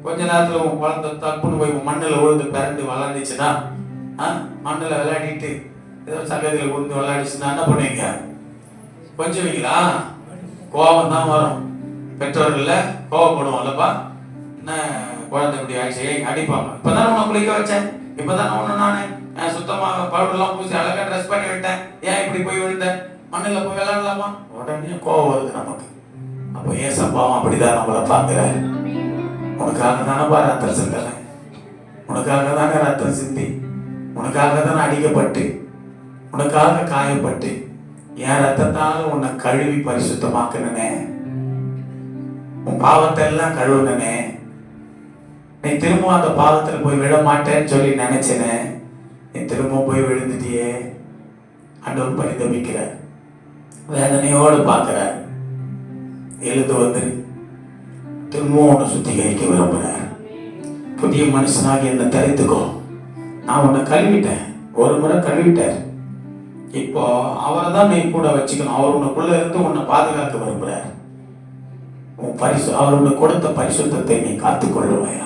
கொஞ்ச நேரத்துல உன் குழந்தை தப்புன்னு போய் மண்ணில் விழுந்து பிறந்து விளையாடிச்சுன்னா, மண்ணில் விளையாடிட்டு ஏதோ சங்கத்தில் விழுந்து விளையாடிச்சுன்னா என்ன பண்ணுவீங்க? கொஞ்சுவீங்களா? கோபம் தான் வரும். பெற்றோர்கள்ல கோபப்படுவோம்லப்பா, என்ன குழந்தை இப்படி ஆயிடுச்சு அடிப்பாங்க. இப்பதானே உன்னை குளிக்க வச்சேன், இப்பதானே ஒண்ணு நானு சுத்தமாக பவுடர்லாம் பூசி அழகா ட்ரெஸ் பண்ணி விட்டேன், ஏன் இப்படி போய் விழுந்தேன், மண்ணில் போய் விளையாடலாமா? உடனே கோபம் வருது நமக்கு. அப்போ ஏசப்பாவும் அப்படிதான் நம்மளை பார்க்கிறாரு. உனக்காக தானப்பா ரத்தம் சிந்தனை, உனக்காக தானே ரத்தம் சிந்தி, உனக்காக தானே அடிக்கப்பட்டு, உனக்காக காயப்பட்டு, என் ரத்தத்தால உன்னை கழுவி பரிசுத்தமாக்குனே, உன் பாவத்தை எல்லாம் கழுவுனே. நீ திரும்ப அந்த பாவத்தில் போய் விழ மாட்டேன்னு சொல்லி நினைச்சனே, நீ திரும்ப போய் விழுந்துட்டியே. ஆண்டவர் பரிதபிக்கிறார், வேதனையோடு பார்க்கிறார். எழுந்து வந்து திரும்பவும் உன்னை சுத்திகரிக்க விரும்புகிறார். புதிய மனுஷனாக என்னை தரித்துக்கோ, நான் உன்னை கழுவிட்டேன், ஒரு முறை கழுவிட்டார். இப்போ அவரை தான் நீ கூட வச்சுக்கணும். அவர் உனக்குள்ள இருந்து உன்னை பாதுகாக்க விரும்புகிறார். உன் அவர் உனக்கு கொடுத்த பரிசுத்தத்தை நீ காத்துக்கொள்ளுவாயாக.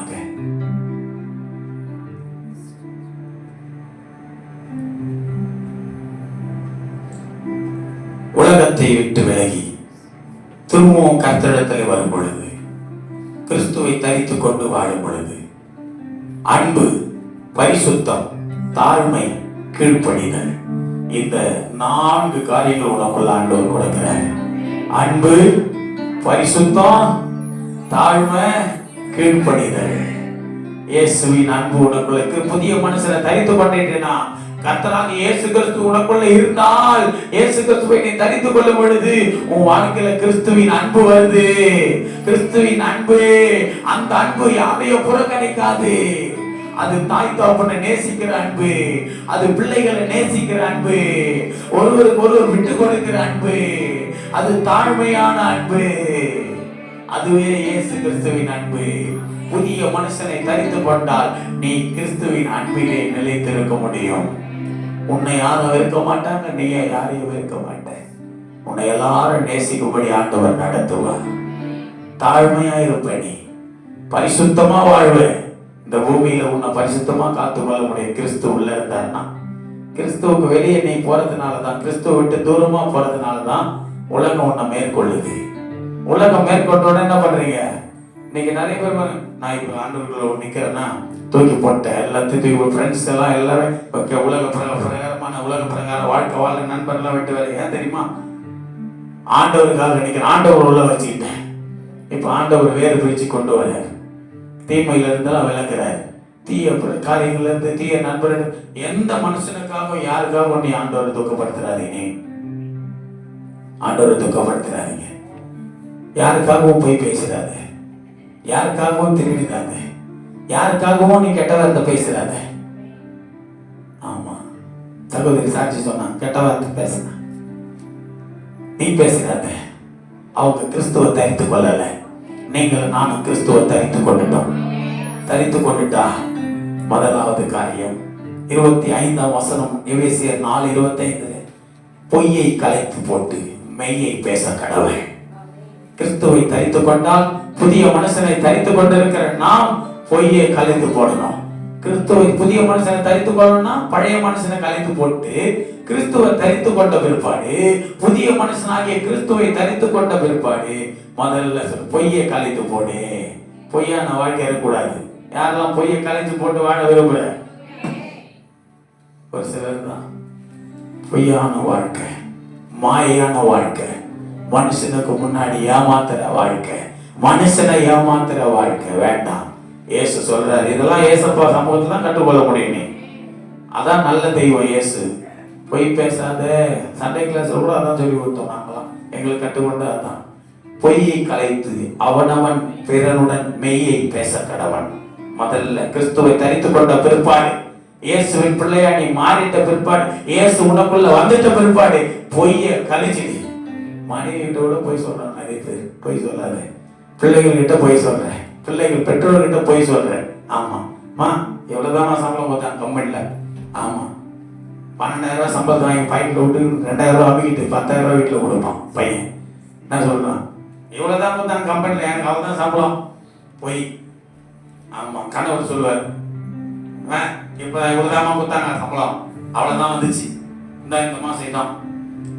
உலகத்தை விட்டு விலகி திரும்பவும் கர்த்தரிடத்தில் வரும் பொழுது, கிறிஸ்துவை தரித்துக் கொண்டு வாழும் பொழுது, அன்பு, பரிசுத்தம், தாழ்மை, கீழ்ப்படிதல், இந்த 4 காரியங்கள் உனக்குள்ள ஆண்டவர் கொடுக்கிறார். அன்பு, பரிசுத்தம், தாழ்மை, கீழ்ப்படிதல். இயேசுவின் அன்பு உனக்குள்ள புதிய மனுஷனை தரித்து கொண்டேன்னா, கர்த்தராகிய இயேசு கிறிஸ்து உனக்குள்ள இருந்தால், இயேசு கிறிஸ்துவை நீ தரித்து கொள்ளும் பொழுது உன் வாழ்க்கையில கிறிஸ்துவின் அன்பு வருது. கிறிஸ்துவின் அன்பு, அந்த அன்பு யாரையும் புறக்கணிக்காது. அது தாய் தகப்பனை நேசிக்கிற அன்பு, அது பிள்ளைகளை நேசிக்கிற அன்பு, ஒருவருக்கு ஒருவர் விட்டு கொடுக்கிற அன்பு, அது தாழ்மையான அன்பு. அதுவே இயேசு கிறிஸ்துவின் அன்பு. புதிய மனுஷனை தரித்து கொண்டால் நீ கிறிஸ்துவின் அன்பிலே நிலைத்திருக்க முடியும். உன்னை யாரும் வெறுக்க மாட்டாங்க, நீ யாரையும் வெறுக்க மாட்ட. உன்னை எல்லாரும் நேசிக்கும்படி ஆண்டவர் நடத்துவார். தாழ்மையா இருப்ப, நீ பரிசுத்தமா வாழ்வ. இந்த பூமியில உன்னை பரிசுத்தமா காத்துக்கொள்ள முடியும் கிறிஸ்து உள்ள இருந்தாருன்னா. கிறிஸ்துவுக்கு வெளியே நீ போறதுனாலதான், கிறிஸ்துவ விட்டு தூரமா போறதுனாலதான் உலகம் உன்னை மேற்கொள்ளுது. உலகம் மேற்கொண்டோட என்ன பண்றீங்க? இன்னைக்கு நிறைய பேர், நான் இப்ப ஆண்டவர்களை நிக்கிறேன்னா தூக்கி போட்டேன், எல்லாத்தையும் தூக்கி ஃப்ரெண்ட்ஸ் எல்லாம் எல்லாரும் உலக பிரகாரமான உலக பிரகார வாழ்க்கை வாழ நண்பர்லாம் விட்டு வேற. ஏன் தெரியுமா? ஆண்டவருக்காக நினைக்கிறேன், ஆண்டவர் உள்ள வச்சுக்கிட்டேன். இப்ப ஆண்டவர் வேறு பிரிச்சு கொண்டு வர்றார். தீமையில இருந்தாலும் விளக்குறாரு. தீய காரியங்கள்ல இருந்து, தீய நண்பர்கள், எந்த மனுஷனுக்காகவும் யாருக்காகவும் நீ ஆண்டவரை துக்கப்படுத்துறாதீங்க. ஆண்டவரை துக்கப்படுத்துறாதீங்க. யாருக்காகவும் போய் பேசுறாத, யாருக்காகவும் திருடிடாத, யாருக்காகவும் நீ கெட்ட வார்த்தை பேசுறாத. ஆமா, சகோதரி சாட்சி சொன்னான், கெட்ட வார்த்தை பேசுன நீ பேசுறாத. அவங்க கிறிஸ்துவ தரித்து கொள்ளல, நீங்கள் நானும் கிறிஸ்துவ தரித்து கொண்டுட்டோம். தரித்து கொண்டுட்டா முதலாவது காரியம் 25ஆம் வசனம், எபேசியர் 4:25, பொய்யை கலைத்து போட்டு மெய்யை பேச கடவுள். கிறிஸ்துவை தரித்து கொண்டால், புதிய மனுஷனை தரித்து கொண்டிருக்கிற நாம் பொய்யை கலைத்து போடணும். கிறிஸ்துவை புதிய மனுஷனை தரித்து கொள்ளணும்னா பழைய மனுஷனை கலைத்து போட்டு கிறிஸ்துவை தரித்து கொண்ட பிற்பாடு, புதிய மனுஷனாகிய கிறிஸ்துவை தரித்து கொண்ட பிற்பாடு முதல்ல பொய்யை கலைத்து போடு. பொய்யான வாழ்க்கை இருக்கக்கூடாது. யாரெல்லாம் பொய்யை கலைத்து போட்டு வாழ விரும்புற? ஒரு சிலர் தான். பொய்யான வாழ்க்கை, மாயான வாழ்க்கை, மனுஷனுக்கு முன்னாடி ஏமாத்துற வாழ்க்கை, மனுஷனை ஏமாத்துற வாழ்க்கை வேண்டாம். இயேசு சொல்றாரு, இதெல்லாம் இயேசப்பா சமூகத்துல தான் கற்றுக்கொள்ள முடியும். நீ அதான் நல்ல தெய்வம் இயேசு. பொய் பேசாத. சண்டே கிளாஸ்ல கூட அதான் சொல்லி கொடுத்தோம் நாங்களாம், எங்களுக்கு கற்றுக்கொண்டு அதான். பொய்யை கலைத்து அவனவன் பிறனுடன் மெய்யை பேச கடவன். முதல்ல கிறிஸ்துவை தரித்து கொண்ட பிற்பாடு, இயேசுவின் பிள்ளையா நீ மாறிட்ட பிற்பாடு, இயேசு உனக்குள்ள வந்துட்ட பிற்பாடு பொய்ய கழிச்சிடு. மனைவி கிட்ட கூட போய் சொல்றான் நிறைய பேர். பொய் சொல்லாத. பிள்ளைகள் கிட்ட போய் சொல்றேன், பிள்ளைகள் பெற்றோர்கிட்ட போய் சொல்றேன். ஆமா மா, எவ்வளவுதான் சம்பளம் கொடுத்தாங்க கம்பெனில? ஆமா, 12,000 சம்பளத்தை வாங்கி பாக்கெட்ல விட்டு 2,000 வாங்கிட்டு 10,000 வீட்டுல கொடுப்பான் பையன். என்ன சொல்றான்? இவ்வளவுதான் கொடுத்தாங்க கம்பெனில, எனக்கு அவ்வளவுதான் சம்பளம். பொய். ஆமா, கணவர் சொல்லுவார், இப்ப இவ்வளவுதான் கொடுத்தாங்க சம்பளம், அவ்வளவுதான் வந்துச்சு, இந்த மாசம் இதான்,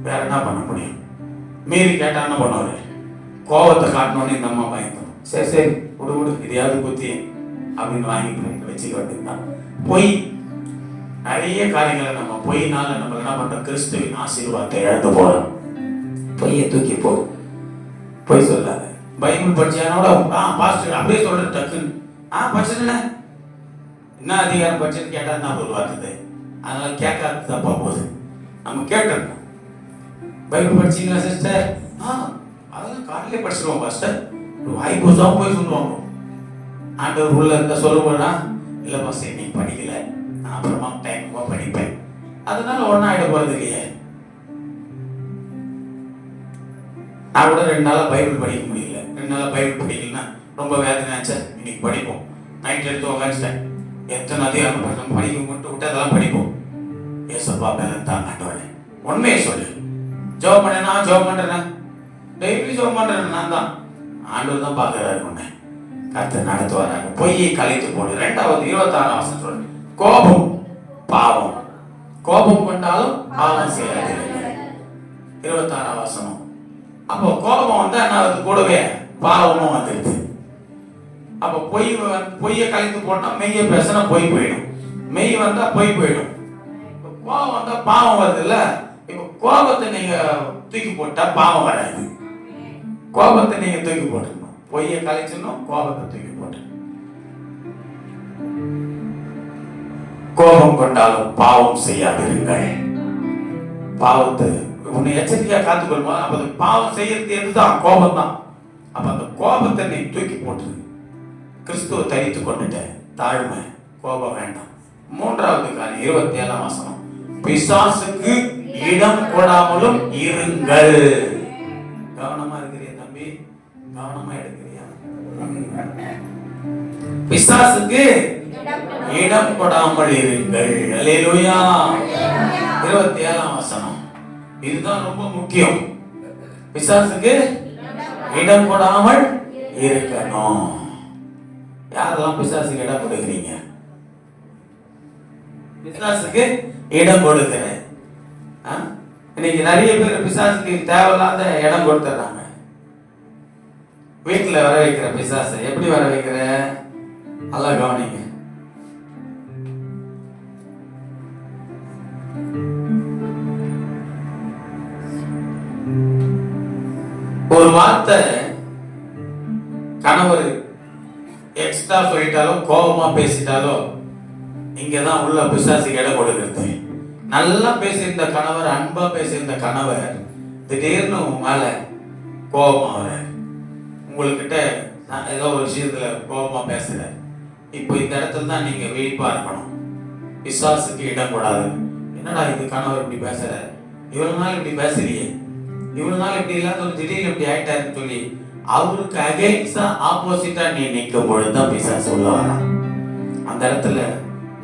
வேற என்ன பண்ண முடியும்? மீறி கேட்டா என்ன பண்ணுவாரு? கோபத்தை காட்டணும்னு இந்த அம்மா பயந்தோம். சரி சரி விடு, இதையாவது குத்தி அப்படின்னு வாங்கிட்டு வச்சுக்க வேண்டியதுதான். பொய். நிறைய காரியங்களை நம்ம பொய்னால நம்ம என்ன பண்றோம்? கிறிஸ்துவின் ஆசீர்வாதத்தை இழந்து போறோம். பொய்யை தூக்கி போ. பொய் சொல்லாத. பைபிள் படிச்சானோட பாஸ்டர் அப்படியே சொல்ற டக்குன்னு படிச்சுட்டு என்ன அதிகாரம் படிச்சுன்னு கேட்டா தான் ஒரு வார்த்தை. அதனால கேட்காது தப்பா போகுது. நம்ம கேட்டிருக்கோம். பைபிள் படிச்சீங்களா சிஸ்டர்? அதெல்லாம் காலையிலே படிச்சிருவோம் பாஸ்டர். வாய்ப்பு தான் போய் சொல்லுவாங்க. ஆண்டவர் உள்ள இருந்த சொல்லுவோம்னா, இல்லை பாஸ்டர் நீ படிக்கல, நான் அப்புறமா டைம் படிப்பேன். அதனால ஒன்றும் ஆகிட போறது இல்லையே. நான் கூட 2 நாளா பைபிள் படிக்க முடியல. 2 நாளா பைபிள் படிக்கலன்னா ரொம்ப வேதனை ஆச்சு. இன்னைக்கு படிப்போம். நைட் எடுத்து உட்காந்துட்டேன். எத்தனை அதிகாரம் நம்ம படிக்க மட்டும் விட்டு அதெல்லாம் படிப்போம். ஏசப்பா மேல தான் ஆண்டவனே உண்மையை சொல்லு. ஜெபம் பண்ணேனா? ஜெபம் பண்றேன், டெய்லி ஜெபம் பண்றேன். நான் தான், ஆண்டவர் தான் பார்க்கிறாரு. உன்னை கர்த்தர் நடத்து வராங்க. பொய்யை கலைத்து போடு. 2வது 26ஆம் வசனம் சொல்லு. கோபம் பாவம். கோபம் கொண்டாலும் பாவம் செய்யாது. 26ஆம் வசனம். அப்போ கோபம் வந்தா என்ன ஆகுது? கூடவே பாவமும் வந்துடுது. அப்போ பொய்யை கலைத்து போட்டா மெய்யை பேசினா பொய் போயிடும், மெய் வந்தா பொய் போயிடும். கோபம் வந்தா பாவம் வருது இல்ல. இப்ப கோபத்தை நீங்க தூக்கி போட்டா பாவம் வராது. கோபத்தை நீங்க தூக்கி போட்டுக்கணும். பொய்யை கலைச்சிடணும், கோபத்தை தூக்கி போட்டு. கோபம் கொண்டாலும் பாவம் செய்யாதிருங்கள். பாவத்தை உன்னை எச்சரிக்கையா காத்துக்கொள்ளுமா. அப்ப பாவம் செய்யறது எதுதான்? கோபம் தான். அப்ப அந்த கோபத்தை நீ தூக்கி போட்டு கிறிஸ்துவ தரித்து கொண்டுட்ட. தாழ்மை, கோபம் வேண்டாம். மூன்றாவது காரியம் 27ஆம் வசனம், பிசாசுக்கு இடம் கொடாமலும் இருங்கள். கவனமா இருக்கிறியா தம்பி? கவனமா எடுக்கிறியா? பிசாசுக்கு இடம் கொடாமல் இருங்கள். அல்லேலூயா. 27ஆம் வசனம், இதுதான் ரொம்ப முக்கியம். பிசாசுக்கு இடம் கொடாமல் இருக்கணும். யாரெல்லாம் பிசாசுக்கு இடம் கொடுக்குறீங்க? பிசாசுக்கு இடம் கொடுக்கிறேன். இன்னைக்கு நிறைய பேர் பிசாசுக்கு தேவையில்லாத இடம் கொடுத்துறாங்க. வீட்டுல வர வைக்கிற பிசாசை எப்படி வர வைக்கிற? நல்லா கவனிங்க. ஒரு வார்த்தை கணவர் எக்ஸ்ட்ரா சொல்லிட்டாலோ கோபமா பேசிட்டாலோ இங்கதான் உள்ள பிசாசுக்கு இடம் கொடுக்கிறது. நல்லா பேசியிருந்த கணவர், அன்பா பேசியிருந்த கணவர் திடீர்னு மேல கோபமா வர, உங்ககிட்ட ஏதோ ஒரு விஷயத்துல கோபமா பேசுற. இப்போ இந்த இடத்துல தான் நீங்க விழிப்பா இருக்கணும். பிசாசுக்கு இடம் கூடாது. என்னடா இது கணவர் இப்படி பேசுற, இவ்வளவு நாள் இப்படி பேசுறியே, இவ்வளவு நாள் இப்படி இல்லாத ஒரு திடீர்னு இப்படி ஆயிட்டாருன்னு சொல்லி அவருக்கு அகைன்ஸ்டா ஆப்போசிட்டா நீ நிற்கும் பொழுதுதான் பிசாசு உள்ள வரான். அந்த இடத்துல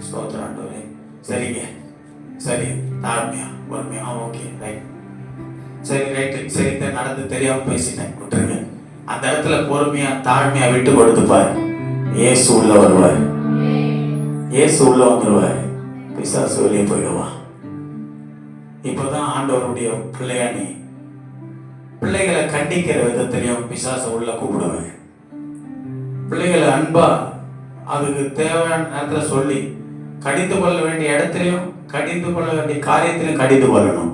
ஸ்தோத்திரம் ஆண்டவரே, சரிங்க, சரி, தாழ்மையா பொறுமையா, ஓகே ரைட், சரி ரைட்டு, சரி நடந்து தெரியாம பேசிட்டேன், விட்டுருங்க. அந்த இடத்துல பொறுமையா தாழ்மையா விட்டு கொடுத்துப்பாரு. இயேசு உள்ள வருவார், இயேசு உள்ள வந்துருவார், பிசாசு வெளியே போயிடுவான். இப்பதான் ஆண்டவருடைய பிள்ளையா நீ பிள்ளைகளை கண்டிக்கிற விதத்திலையும் பிசாச உள்ள கூப்பிடுவேன். பிள்ளைகளை அன்பா அதுக்கு தேவையான நேரத்துல சொல்லி கடிந்து கொள்ள வேண்டிய இடத்துலையும் கடிந்து கொள்ள வேண்டிய காரியத்திலையும் கடிந்து கொள்ளணும்.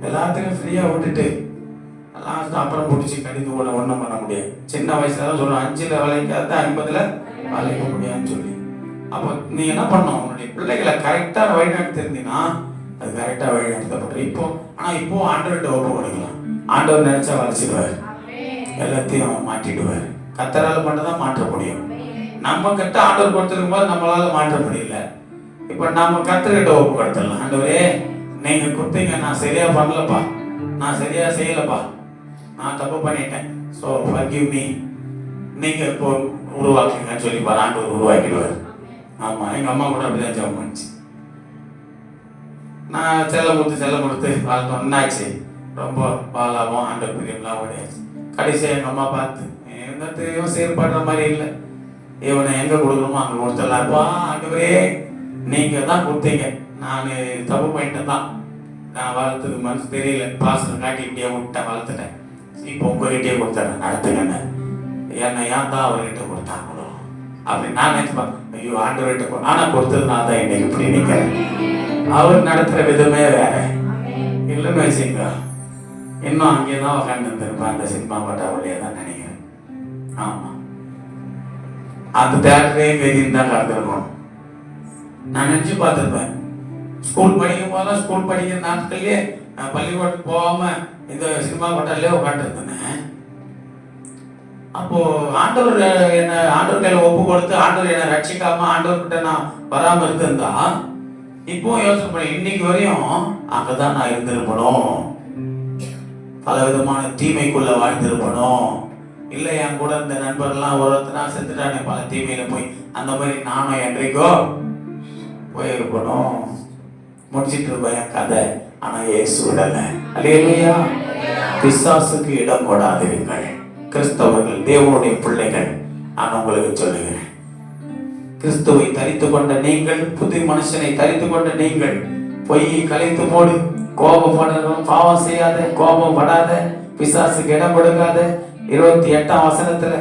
எல்லாத்தையும் ஃப்ரீயா விட்டுட்டு லாஸ்ட் அப்புறம் முடிச்சு கடிந்து கொள்ள ஒன்றும் பண்ண முடியாது. சின்ன வயசுல தான் சொல்லுவோம், 5ல் வளைக்காத 50ல் வளைக்க முடியாதுன்னு சொல்லி. அப்போ நீ என்ன பண்ணணும், உன்னுடைய பிள்ளைகளை கரெக்டா வழிநடத்தி இருந்தீங்கன்னா அது கரெக்டா வழிநடத்தப்படும். இப்போ ஆண்டவர்கிட்ட ஒப்பு கொடுக்கலாம். ஆண்டவர் நினைச்சா வளைச்சிடுவார், எல்லாத்தையும் மாற்றிடுவார். கத்தரால மட்டும் தான் மாற்ற முடியும். நம்ம கிட்ட ஆண்டவர் கொடுத்துருக்கும் போது நம்மளால மாற்ற முடியல. இப்ப நம்ம கத்தர்கிட்ட ஒப்பு கொடுத்துடலாம். ஆண்டவரே, நீங்க கொடுத்தீங்க, நான் சரியா பண்ணலப்பா, நான் சரியா செய்யலப்பா, நான் தப்பு பண்ணிட்டேன், ஸோ ஃபர்கிவ் மீ, நீங்க இப்போ உருவாக்குங்கன்னு சொல்லி ஆண்டவர் உருவாக்கிடுவார். ஆமா, எங்க அம்மா கூட அப்படிதான் ஜெபம் பண்ணிச்சு. நான் செல்லம் கொடுத்து வளர்த்தோம், என்னாச்சு, ரொம்ப பாலாவும் ஆண்டவர் பிரியம்லாம் ஓடியாச்சு. கடைசியாக எங்கள் அம்மா பார்த்து, எந்த செயல்படுற மாதிரி இல்லை, இவனை எங்கே கொடுக்கணுமோ அங்கே கொடுத்துடலாம்ப்பா, ஆண்டவரே நீங்கள் தான் கொடுத்தீங்க, நான் தப்பு பண்ணிட்டேன் தான், நான் வளர்த்தது மனசு தெரியல, பாசத்தை காட்டி இப்படியே விட்டேன், வளர்த்துட்டேன், இப்போ உங்ககிட்டயே கொடுத்துறேன், நடத்துங்கன்னு. என்னை ஏன் தான் அவர்கிட்ட கொடுத்தாங்களோ அப்படி நான் நினைச்சுப்பேன். ஐயோ, ஆண்டவர்கிட்ட ஆனால் கொடுத்ததுனால தான் இன்னைக்கு இப்படி நிற்கிறேன். அவர் நடத்துகிற விதமே வேற இல்லைன்னு வச்சுங்க, இன்னும் அங்கே தான் உட்காந்து இருந்திருப்பேன், அந்த சினிமா பட்டாவுடைய தான் நினைக்கிறேன். ஆமா, அந்த தேட்டரே கதின்னு தான் கலந்துருக்கணும். நான் நினைச்சு பார்த்துருப்பேன். ஸ்கூல் படிக்கும் போதெல்லாம், ஸ்கூல் படிக்கிற நாட்கள்லயே பள்ளிக்கூடத்துக்கு போகாம இந்த சினிமா பட்டாலே உட்காந்துருந்தேன். அப்போ ஆண்டவர் என்ன, ஆண்டவர் கையில ஒப்பு கொடுத்து ஆண்டவர் என்னை ரட்சிக்காம ஆண்டவர்கிட்ட நான் வராம இருந்திருந்தா இப்போ யோசனை பண்ணி இன்னைக்கு வரையும் அங்கதான் நான் இருந்திருப்பணும், பல விதமான தீமைக்குள்ள வாழ்ந்திருப்பணும். இல்லை, என் கூட இந்த நண்பர்லாம் ஒருத்தனா செத்துட்டானே பல தீமையில போய், அந்த மாதிரி நானும் என்றைக்கோ போயிருக்கணும். முடிச்சிட்டு இருப்பேன் என் கதை. ஆனா இயேசு விடல. அல்லேலூயா. பிசாசுக்கு இடம் கொடாதிருங்கள். கிறிஸ்தவர்கள், தேவனுடைய பிள்ளைகள், நான் உங்களுக்கு சொல்லுகிறேன், கிறிஸ்துவை தரித்து கொண்ட நீங்கள், புது மனுஷனை தரித்து கொண்ட நீங்கள், பொய்யை கலைத்து போடு, கோபப்பட, பாவம் செய்யாத, கோபம் படாத, பிசாசுக்கு இடம் கொடுக்காத, 28ஆம் வசனத்துல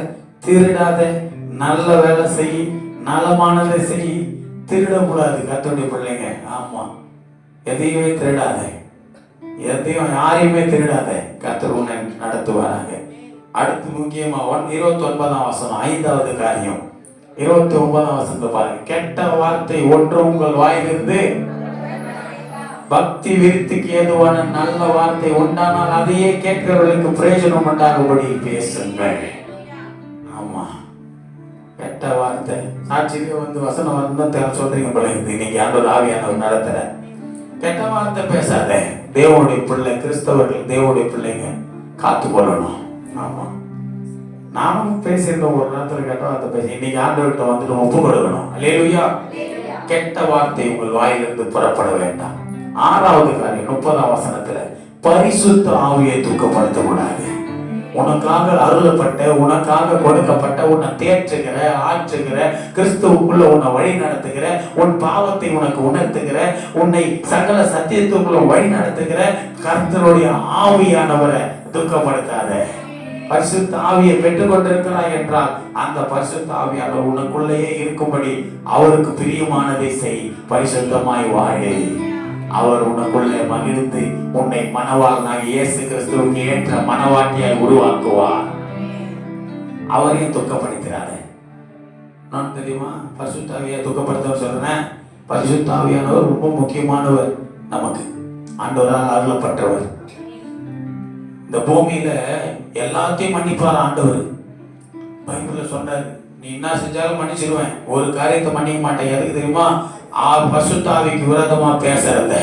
திருடாத, நல்ல வேலை செய், நலமானதை செய், திருடக்கூடாது. கர்த்தருடைய பிள்ளைங்க, ஆமா, எதையுமே திருடாத, எதையும் யாரையுமே திருடாத, கர்த்தர் உன்னை நடத்துவாராங்க. அடுத்து முக்கியமா 29ஆம் வசனம், 5வது காரியம், 29ஆம் வசனத்தை பாருங்க. கெட்ட வார்த்தை ஒன்று உங்கள் வாயிலிருந்து பக்தி விருத்திக்கு ஏதுவான நல்ல வார்த்தை உண்டானால் அதையே கேட்கிறவர்களுக்கு பிரயோஜனம் உண்டாகும்படி பேசுங்கள். ஆமா, கெட்ட கெட்ட வார்த்தை சாட்சியிலே வசனம் வந்து சொல்றீங்க போல இருந்து இன்னைக்கு ஆண்டவர் ஆவியானவர் நடத்துற. கெட்ட வார்த்தை பேசாத. தேவனுடைய பிள்ளை, கிறிஸ்தவர்கள் தேவனுடைய பிள்ளைங்க காத்து கொள்ளணும். ஆமா, நானும் பேசியிருக்கோம் ஒரு நேரத்தில் கெட்ட வார்த்தை பேசி. இன்னைக்கு ஆண்டவர்கிட்ட வந்துட்டு ஒப்பு கொடுக்கணும். அல்லேலூயா. கெட்ட வார்த்தை உங்கள் வாயிலிருந்து புறப்பட வேண்டாம். 6வது காரியம் 30ஆம் வசனத்துல, பரிசுத்த ஆவியை தூக்கப்படுத்தக்கூடாது. உனக்காக அருளப்பட்ட, உனக்காக கொடுக்கப்பட்ட, உன்னை தேற்றுகிற, ஆற்றுகிற, கிறிஸ்துவுக்குள்ள உன்னை வழி நடத்துகிற, உன் பாவத்தை உனக்கு உணர்த்துகிற, உன்னை சகல சத்தியத்துக்குள்ள வழி நடத்துகிற கர்த்தருடைய ஆவியானவரை துக்கப்படுத்தாத. பரிசுத்த ஆவியை பெற்றுக் கொண்டிருக்கிறாய் என்றால் அந்த பரிசுத்த ஆவியானவர் உனக்குள்ளேயே இருக்கும்படி அவருக்கு பிரியமானதை செய். பரிசுத்தமாய் வாழே. அவர் உனக்குள்ளே மகிழ்ந்து உன்னை மணவாளனாக இயேசு கிறிஸ்துவுக்கு ஏற்ற மணவாட்டியாய் உருவாக்குவார். அவரையும் துக்கப்படுத்துறாரு. நான் தெரியுமா பரிசுத்த ஆவியை துக்கப்படுத்த சொல்றேன். பரிசுத்த ஆவியானவர் ரொம்ப முக்கியமானவர். நமக்கு ஆண்டவரால் அருளப்பட்டவர். இந்த பூமியில எல்லாத்தையும் மன்னிப்பார் ஆண்டவர். பைபிள்ல சொன்னார், நீ என்ன செஞ்சாலும் மன்னிச்சிருவேன், ஒரு காரியத்தை மன்னிக்க மாட்டேன். எதுக்கு தெரியுமா? பரிசுத்த ஆவிக்கு விரோதமா பேசுறத.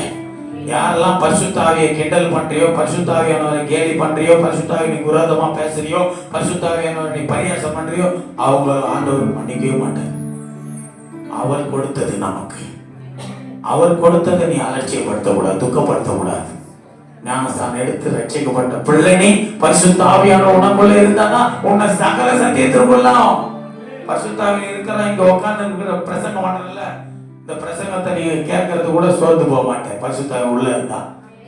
யாரெல்லாம் பரிசுத்த ஆவியை கிண்டல் பண்றியோ, பரிசுத்த ஆவியானவரை கேலி பண்றியோ, பரிசுத்த ஆவிக்கு விரோதமா பேசுறியோ, பரிசுத்த ஆவியானவரை நீ பரியாசம் பண்றியோ, அவங்கள ஆண்டவர் மன்னிக்கவே மாட்டார். அவர் கொடுத்தது நமக்கு. அவர் கொடுத்ததை நீ அலட்சியப்படுத்தக்கூடாது, துக்கப்படுத்தக்கூடாது. ஞானஸ்தானம் எடுத்து ரட்சிக்கப்பட்ட பிள்ளை நீ, பரிசுத்த ஆவியானவர் உனக்குள்ள இருந்தானா உன்னை சகல சத்தியத்திற்குள்ளாம். பரிசுத்த ஆவியில் இருக்கிற இங்க உட்கார்ந்து இருக்கிற பிரசங்கம் பண்ணல, இந்த பிரசங்கத்தை நீங்க கேட்கறது கூட சோர்ந்து போக மாட்டேன். பரிசுத்த ஆவி உள்ள இருந்தா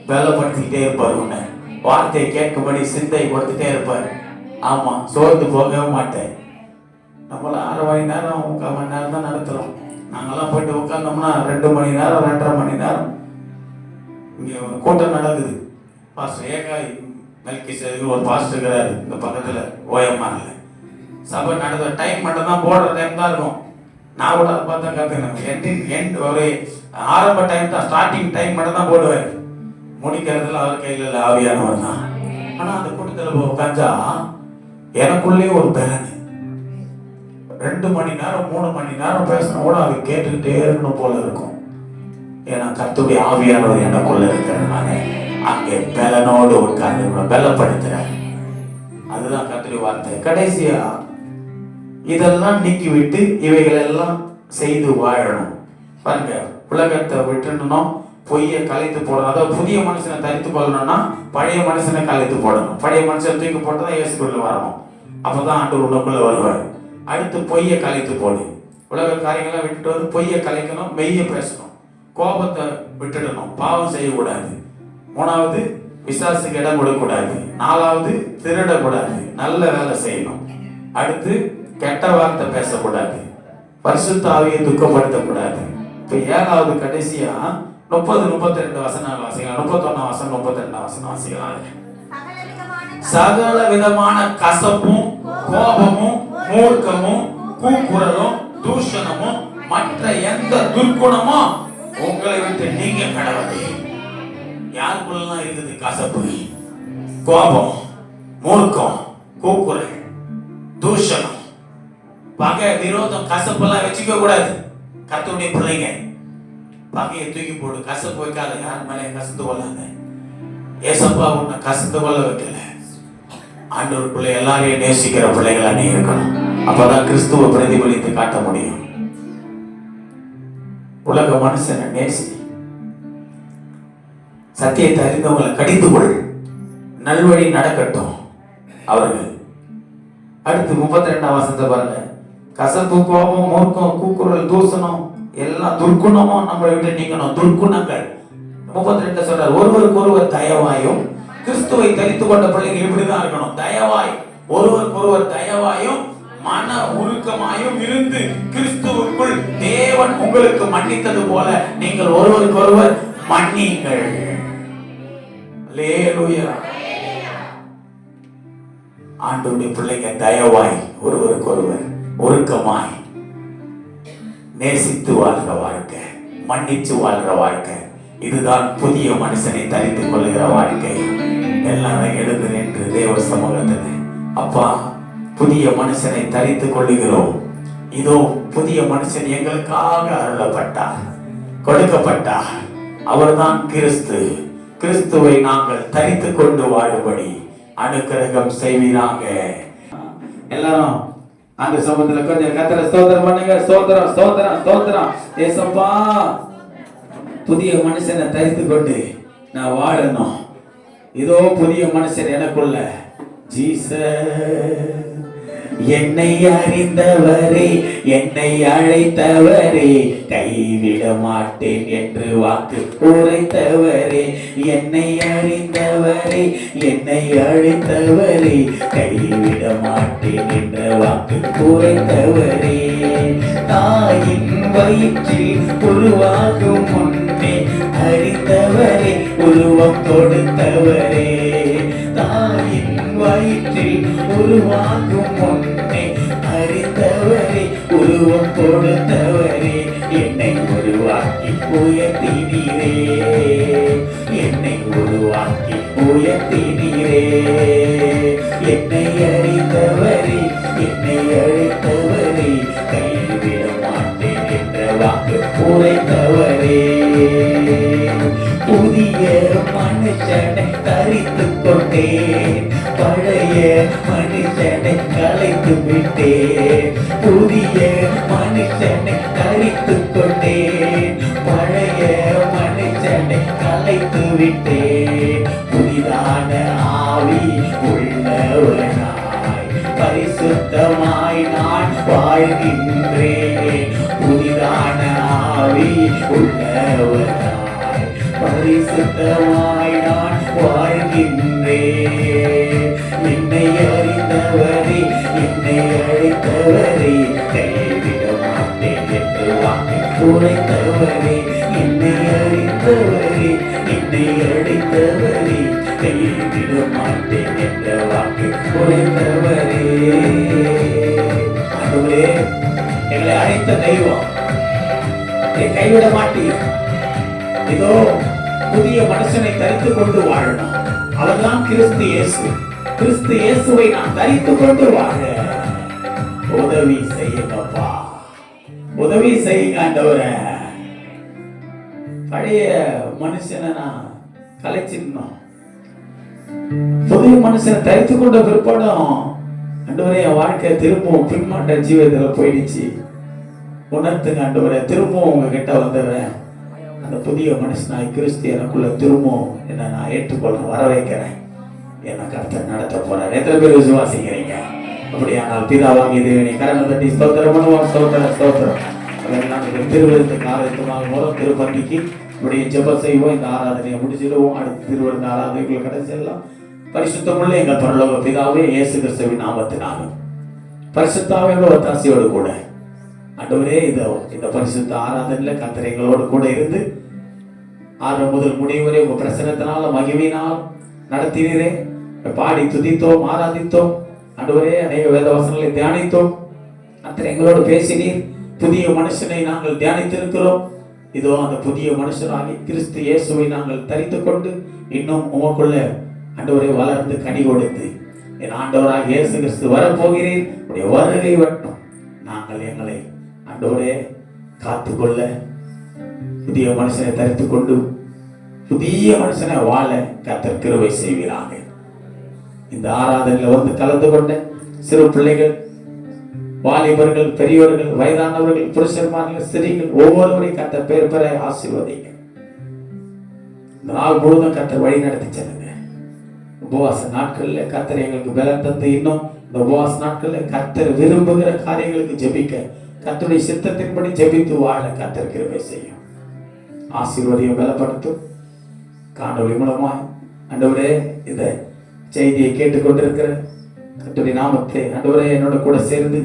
வேலைப்படுத்திக்கிட்டே இருப்பார். உன்னை வார்த்தையை கேட்கும்படி சிந்தை கொடுத்துட்டே இருப்பார். ஆமா, சோர்ந்து போகவே மாட்டேன். நம்மள 6 மணி நேரம் 3/4 மணி நேரம் தான் நடத்துறோம். நாங்கெல்லாம் போயிட்டு உட்கார்ந்தோம்னா 2 மணி நேரம் 2.5 மணி நேரம் இங்க ஒரு கூட்டம் நடக்குது. பாஸ்டர் ஏகாய் மெல்கிசேதேக்கு ஒரு பாஸ்டர் இருக்கிறாரு இந்த பக்கத்துல ஓயம்மான்ல. சபை நடந்த டைம் மட்டும் தான், போடுற டைம் தான் இருக்கும். நான் கூட அதை பார்த்தா கற்றுக்கணும். ஒரு ஆரம்ப டைம் தான், ஸ்டார்டிங் டைம் மட்டும் தான் போடுவார். முடிக்கிறதுல அவர் கையில் இல்லை, ஆவியானவர் தான். ஆனால் அந்த கூட்டத்தில் உட்காந்தா எனக்குள்ளே ஒரு பலன். 2 மணி நேரம் 3 மணி நேரம் பேசணும் கூட அது கேட்டுக்கிட்டே இருக்கணும் போல இருக்கும். ஏன்னா கர்த்தருடைய ஆவியானவர் எனக்குள்ள இருக்கிறதுனால அங்கே பலனோடு உட்கார்ந்து பலப்படுத்துறார். அதுதான் கர்த்தருடைய வார்த்தை. கடைசியா இதெல்லாம் நீக்கிவிட்டு இவைகள் எல்லாம் செய்து வாழணும். பாருங்க, உலகத்தை விட்டுடணும், பொய்யை கலைத்து போடணும். அதாவது புதிய மனுஷனை தரித்து கொள்ளணும்னா பழைய மனுஷனை கலைத்து போடணும். பழைய மனுஷனை தூக்கி போட்டுதான் இயேசுக்குள்ள வரணும். அப்பதான் ஆண்டவர் உனக்குள்ள வருவார். அடுத்து பொய்யை கலைத்து போடு. உலக காரியங்கள்லாம் விட்டுட்டு வந்து பொய்யை கலைக்கணும், மெய்யை பேசணும், கோபத்தை விட்டுடணும், பாவம் செய்யக்கூடாது. 3வது பிசாசுக்கு இடம் கொடுக்கக்கூடாது. 4வது திருடக்கூடாது, நல்ல வேலை செய்யணும். அடுத்து கெட்ட வார்த்தை பேசக்கூடாது, பரிசுத்த ஆவியை துக்கப்படுத்தக்கூடாது. இப்ப 7வது கடைசியா 30-32 வசனம் வாசிக்கலாம். 31 வசனம் 32 வசனம் வாசிக்கலாம். சகல விதமான கசப்பும் கோபமும் மூர்க்கமும் கூக்குரலும் தூஷணமும் மற்ற எந்த துர்க்குணமும் உங்களை விட்டு நீங்க கடவுளே. யாருக்குள்ளலாம் இருக்குது கசப்பு, கோபம், மூர்க்கம், கூக்குரல், தூஷணம், பகை, விரோதம், கசப்பெல்லாம் வச்சுக்க கூடாது. கர்த்தருடைய பிள்ளைங்க பகையை தூக்கி போடு. கசப்பு வைக்காத. யார் மேலே கசந்து கொள்ளாத. ஏசப்பா உன்னை கசந்து கொள்ள வைக்கல. ஆண்டவர் பிள்ளை எல்லாரையும் நேசிக்கிற பிள்ளைகளா நீ இருக்கணும். அப்பதான் கிறிஸ்துவ பிரதிபலித்து காட்ட முடியும். உலக மனுஷனை நேசி, சத்தியத்தை அறிந்தவங்களை கடிந்து கொள், நல்வழி நடக்கட்டும் அவர்கள். அடுத்து 32 வசனத்தை பாருங்க. கசப்பு, கோபம், மூர்க்கம், கூக்குரல், தூசணம் எல்லாம் துர்க்குணமும் நம்மளை விட்டு நீக்கணும். துர்க்குணங்கள் 32 சொல்றார். ஒருவருக்கு ஒருவர் தயவாயும், கிறிஸ்துவை தரித்து கொண்ட பிள்ளைகள் இப்படிதான் இருக்கணும். தயவாய், ஒருவருக்கு ஒருவர் தயவாயும் மன உருக்கமாயும் இருந்து கிறிஸ்துவுக்குள் தேவன் உங்களுக்கு மன்னித்தது போல நீங்கள் ஒருவருக்கு ஒருவர் மன்னியுங்கள். அல்லேலூயா. ஆண்டவருடைய பிள்ளைங்க தயவாய், ஒருவருக்கு ஒருவர் உருக்கமாய் நேசித்து வாழ்ற வாழ்க்கை, மன்னிச்சு வாழ்ற வாழ்க்கை, இதுதான் புதிய மனுஷனை தரித்துக் கொள்ளுகிற வாழ்க்கை. எல்லாரும் எழுந்து நின்று தேவ சமூகத்தில், அப்பா புதிய மனுஷனை தரித்துக் கொள்ளுகிறோம். இதோ புதிய மனுஷன் எங்களுக்காக அருளப்பட்டார், கொடுக்கப்பட்டார். அவர்தான் கிறிஸ்து. கிறிஸ்துவை நாங்கள் தரித்து கொண்டு வாழும்படி அனுக்கிரகம் செய்வீராக. எல்லாரும் அந்த சமூகத்துல கொஞ்சம் கர்த்தரை ஸ்தோத்திரம் பண்ணுங்க. ஸ்தோத்திரம், ஸ்தோத்திரம், ஸ்தோத்திரம். ஏசப்பா, புதிய மனுஷனை தரித்து கொண்டு நான் வாழணும். இதோ புதிய மனுஷன் எனக்குள்ள. ஜீசஸ், என்னை அறிந்தவரே, என்னை அழைத்தவரே, கைவிட மாட்டேன் என்று வாக்கு உரைத்தவரே, என்னை அறிந்தவரே, என்னை அழைத்தவரே, கைவிட மாட்டேன் என்ற வாக்கு உரைத்தவரே, தாயின் வயிற்றில் உருவாகும் முன்னே அறிந்தவரே, உருவம் கொடுத்தவரே, தாயின் வயிற்றில் உருவாகும் முன்னே அறிந்தவரே, உருவம் கொடுத்தவரே, என்னை உருவாக்கி உயர்த்தினீரே, என்னை உருவாக்கி உயர்த்தினீரே, என்னை அறிந்தவரே, என்னை அழைத்தவரே, கைவிட மாட்டேன் என்ற வாக்கு உரைத்தவரே, புதிய மனுஷனை தரித்து கொண்டேன், பழைய மனுஷனை கலைத்து விட்டேன், புதிய மனுஷனை தரித்து கொண்டேன், பழைய மனுஷனை கலைத்து விட்டேன், புதிதான ஆவி உள்ளவனாய் பரிசுத்தமாய் நான் வாழ்கின்றேன், புதிதான ஆவி உள்ளவனாய் பரிசுத்தமாய் நான் வாழ்கின்றேன், என்னை அறிந்தவரே, என்னை அழைத்தவரே, கைவிட மாட்டேன் என்று வாக்கு உரைத்தவரே, என்னை அறிந்தவரே, என்னை அழைத்தவரே, கைவிட மாட்டேன் என்ற வாக்கு உரைத்தவரே. ஆண்டவரே, எங்களை அழைத்த தெய்வம், கைவிட மாட்டீர். இதோ புதிய மனுஷனை தரித்து கொண்டு வாழணும். அவர்தான் கிறிஸ்து இயேசு. கிறிஸ்து இயேசுவை நான் தரித்து கொண்டு வாழ உதவி செய்யுங்கப்பா, உதவி செய்யுங்க ஆண்டவரே. பழைய மனுஷனை நான் கலைச்சிடணும், புதிய மனுஷனை தரித்து கொண்ட பிற்பாடும் ஆண்டவரே, என் வாழ்க்கை திரும்பவும் பின்மாட்ட ஜீவிதத்தில் போயிடுச்சு. உணர்த்துங்க ஆண்டவரே, திரும்பவும் உங்ககிட்ட வந்துடுறேன். அந்த புதிய மனுஷனாய் கிறிஸ்து எனக்குள்ள திரும்பவும் என்ன நான் ஏற்றுக்கொள்ள வர வைக்கிறேன். என்ன கர்த்தர் நடத்த போறார். எத்தனை பேர் விசுவாசிக்கிறீங்க? அப்படியானால் பிதாவாகிய தேவனை கரங்களை தட்டி ஸ்தோத்திரம் பண்ணுவோம். ஸ்தோத்திரம், ஸ்தோத்திரம். அதெல்லாம் திருவிழத்துக்கு ஆராய்த்தமாக மூலம் திருப்பந்திக்கு இப்படியே ஜெபம் செய்வோம். இந்த ஆராதனையை முடிச்சிடுவோம். அடுத்த திருவிழந்த ஆராதனைகளை கடை செல்லலாம். பரிசுத்தமுள்ள எங்கள் பரலோக பிதாவே, இயேசு கிறிஸ்துவின் நாமத்தினாலும் பரிசுத்தாவியோட ஒத்தாசையோடு கூட ஆண்டவரே, இந்த பரிசுத்த ஆராதனையில கர்த்தர் எங்களோடு கூட இருந்து ஆரம்பம் முதல் முடிவு வரை உங்க பிரசன்னத்தினால மகிமையினால் நடத்தினீரே. பாடி துதித்தோம், ஆராதித்தோம். ஆண்டவரே, அநேக வேத வசனங்களை தியானித்தோம். கர்த்தர் எங்களோடு பேசினீர். புதிய மனுஷனை நாங்கள் தியானித்திருக்கிறோம். இதோ அந்த புதிய மனுஷனாகி கிறிஸ்து இயேசுவை நாங்கள் தரித்து கொண்டு இன்னும் உமக்குள்ள ஆண்டவரை வளர்ந்து கனி கொடுத்து என் ஆண்டவராக இயேசு கிறிஸ்து வரப்போகிறேன். உடைய வருகை வரட்டும். நாங்கள் எங்களை ஆண்டவரே காத்துக்கொள்ள புதிய மனுஷனை தரித்து கொண்டு புதிய மனுஷனை வாழ கர்த்தர் கிருபை செய்வீராக. இந்த ஆராதனையில் வந்து கலந்து கொண்ட சிறு பிள்ளைகள், வாலிபர்கள், பெரியவர்கள், வயதானவர்கள், புருஷன்மார்கள், ஸ்திரீகள் ஒவ்வொருவரையும் கர்த்தர் பேர் பெற ஆசீர்வதிங்க. இந்த நாள் முழுவதும் கர்த்தர் வழி நடத்தி செல்லுங்க. உபவாச நாட்கள்ல கர்த்தர் எங்களுக்கு பலம் தந்து இன்னும் இந்த உபவாச நாட்கள்ல கர்த்தர் விரும்புகிற காரியங்களுக்கு ஜெபிக்க, கர்த்தருடைய சித்தத்தின்படி ஜெபித்து வாழ கர்த்தர் கிருபை செய்யும். ஆசீர்வாதியை பலப்படுத்தும். காணொலி மூலமாய் ஆண்டவரே, இந்த செய்தியை கேட்டுக்கொண்டிருக்கிற கர்த்தருடைய நாமத்தை ஆண்டவரே என்னோட கூட சேர்ந்து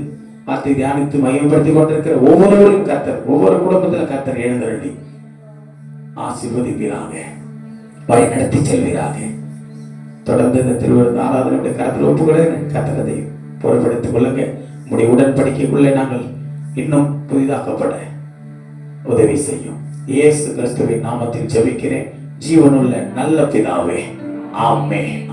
வார்த்தை தியானித்து மகிமைப்படுத்தி கொண்டிருக்கிற ஒவ்வொருவரையும் கர்த்தர், ஒவ்வொரு குடும்பத்தில் கர்த்தர் எழுந்தருளி ஆசீர்வதிப்பீராக, வழி நடத்தி செல்வீராக. தொடர்ந்து இந்த திருவிழா ஆராதனையுடைய கருத்தில் ஒப்புக்கொள்ள கர்த்தரதை பொறுப்படுத்திக் கொள்ளுங்க. உங்களுடைய உடன்படிக்கைக்குள்ளே நாங்கள் இன்னும் புதிதாக்கப்பட உதவி செய்யும். இயேசு கிறிஸ்துவின் நாமத்தில் ஜெபிக்கிறேன் ஜீவனுள்ள நல்ல பிதாவே, ஆமென்.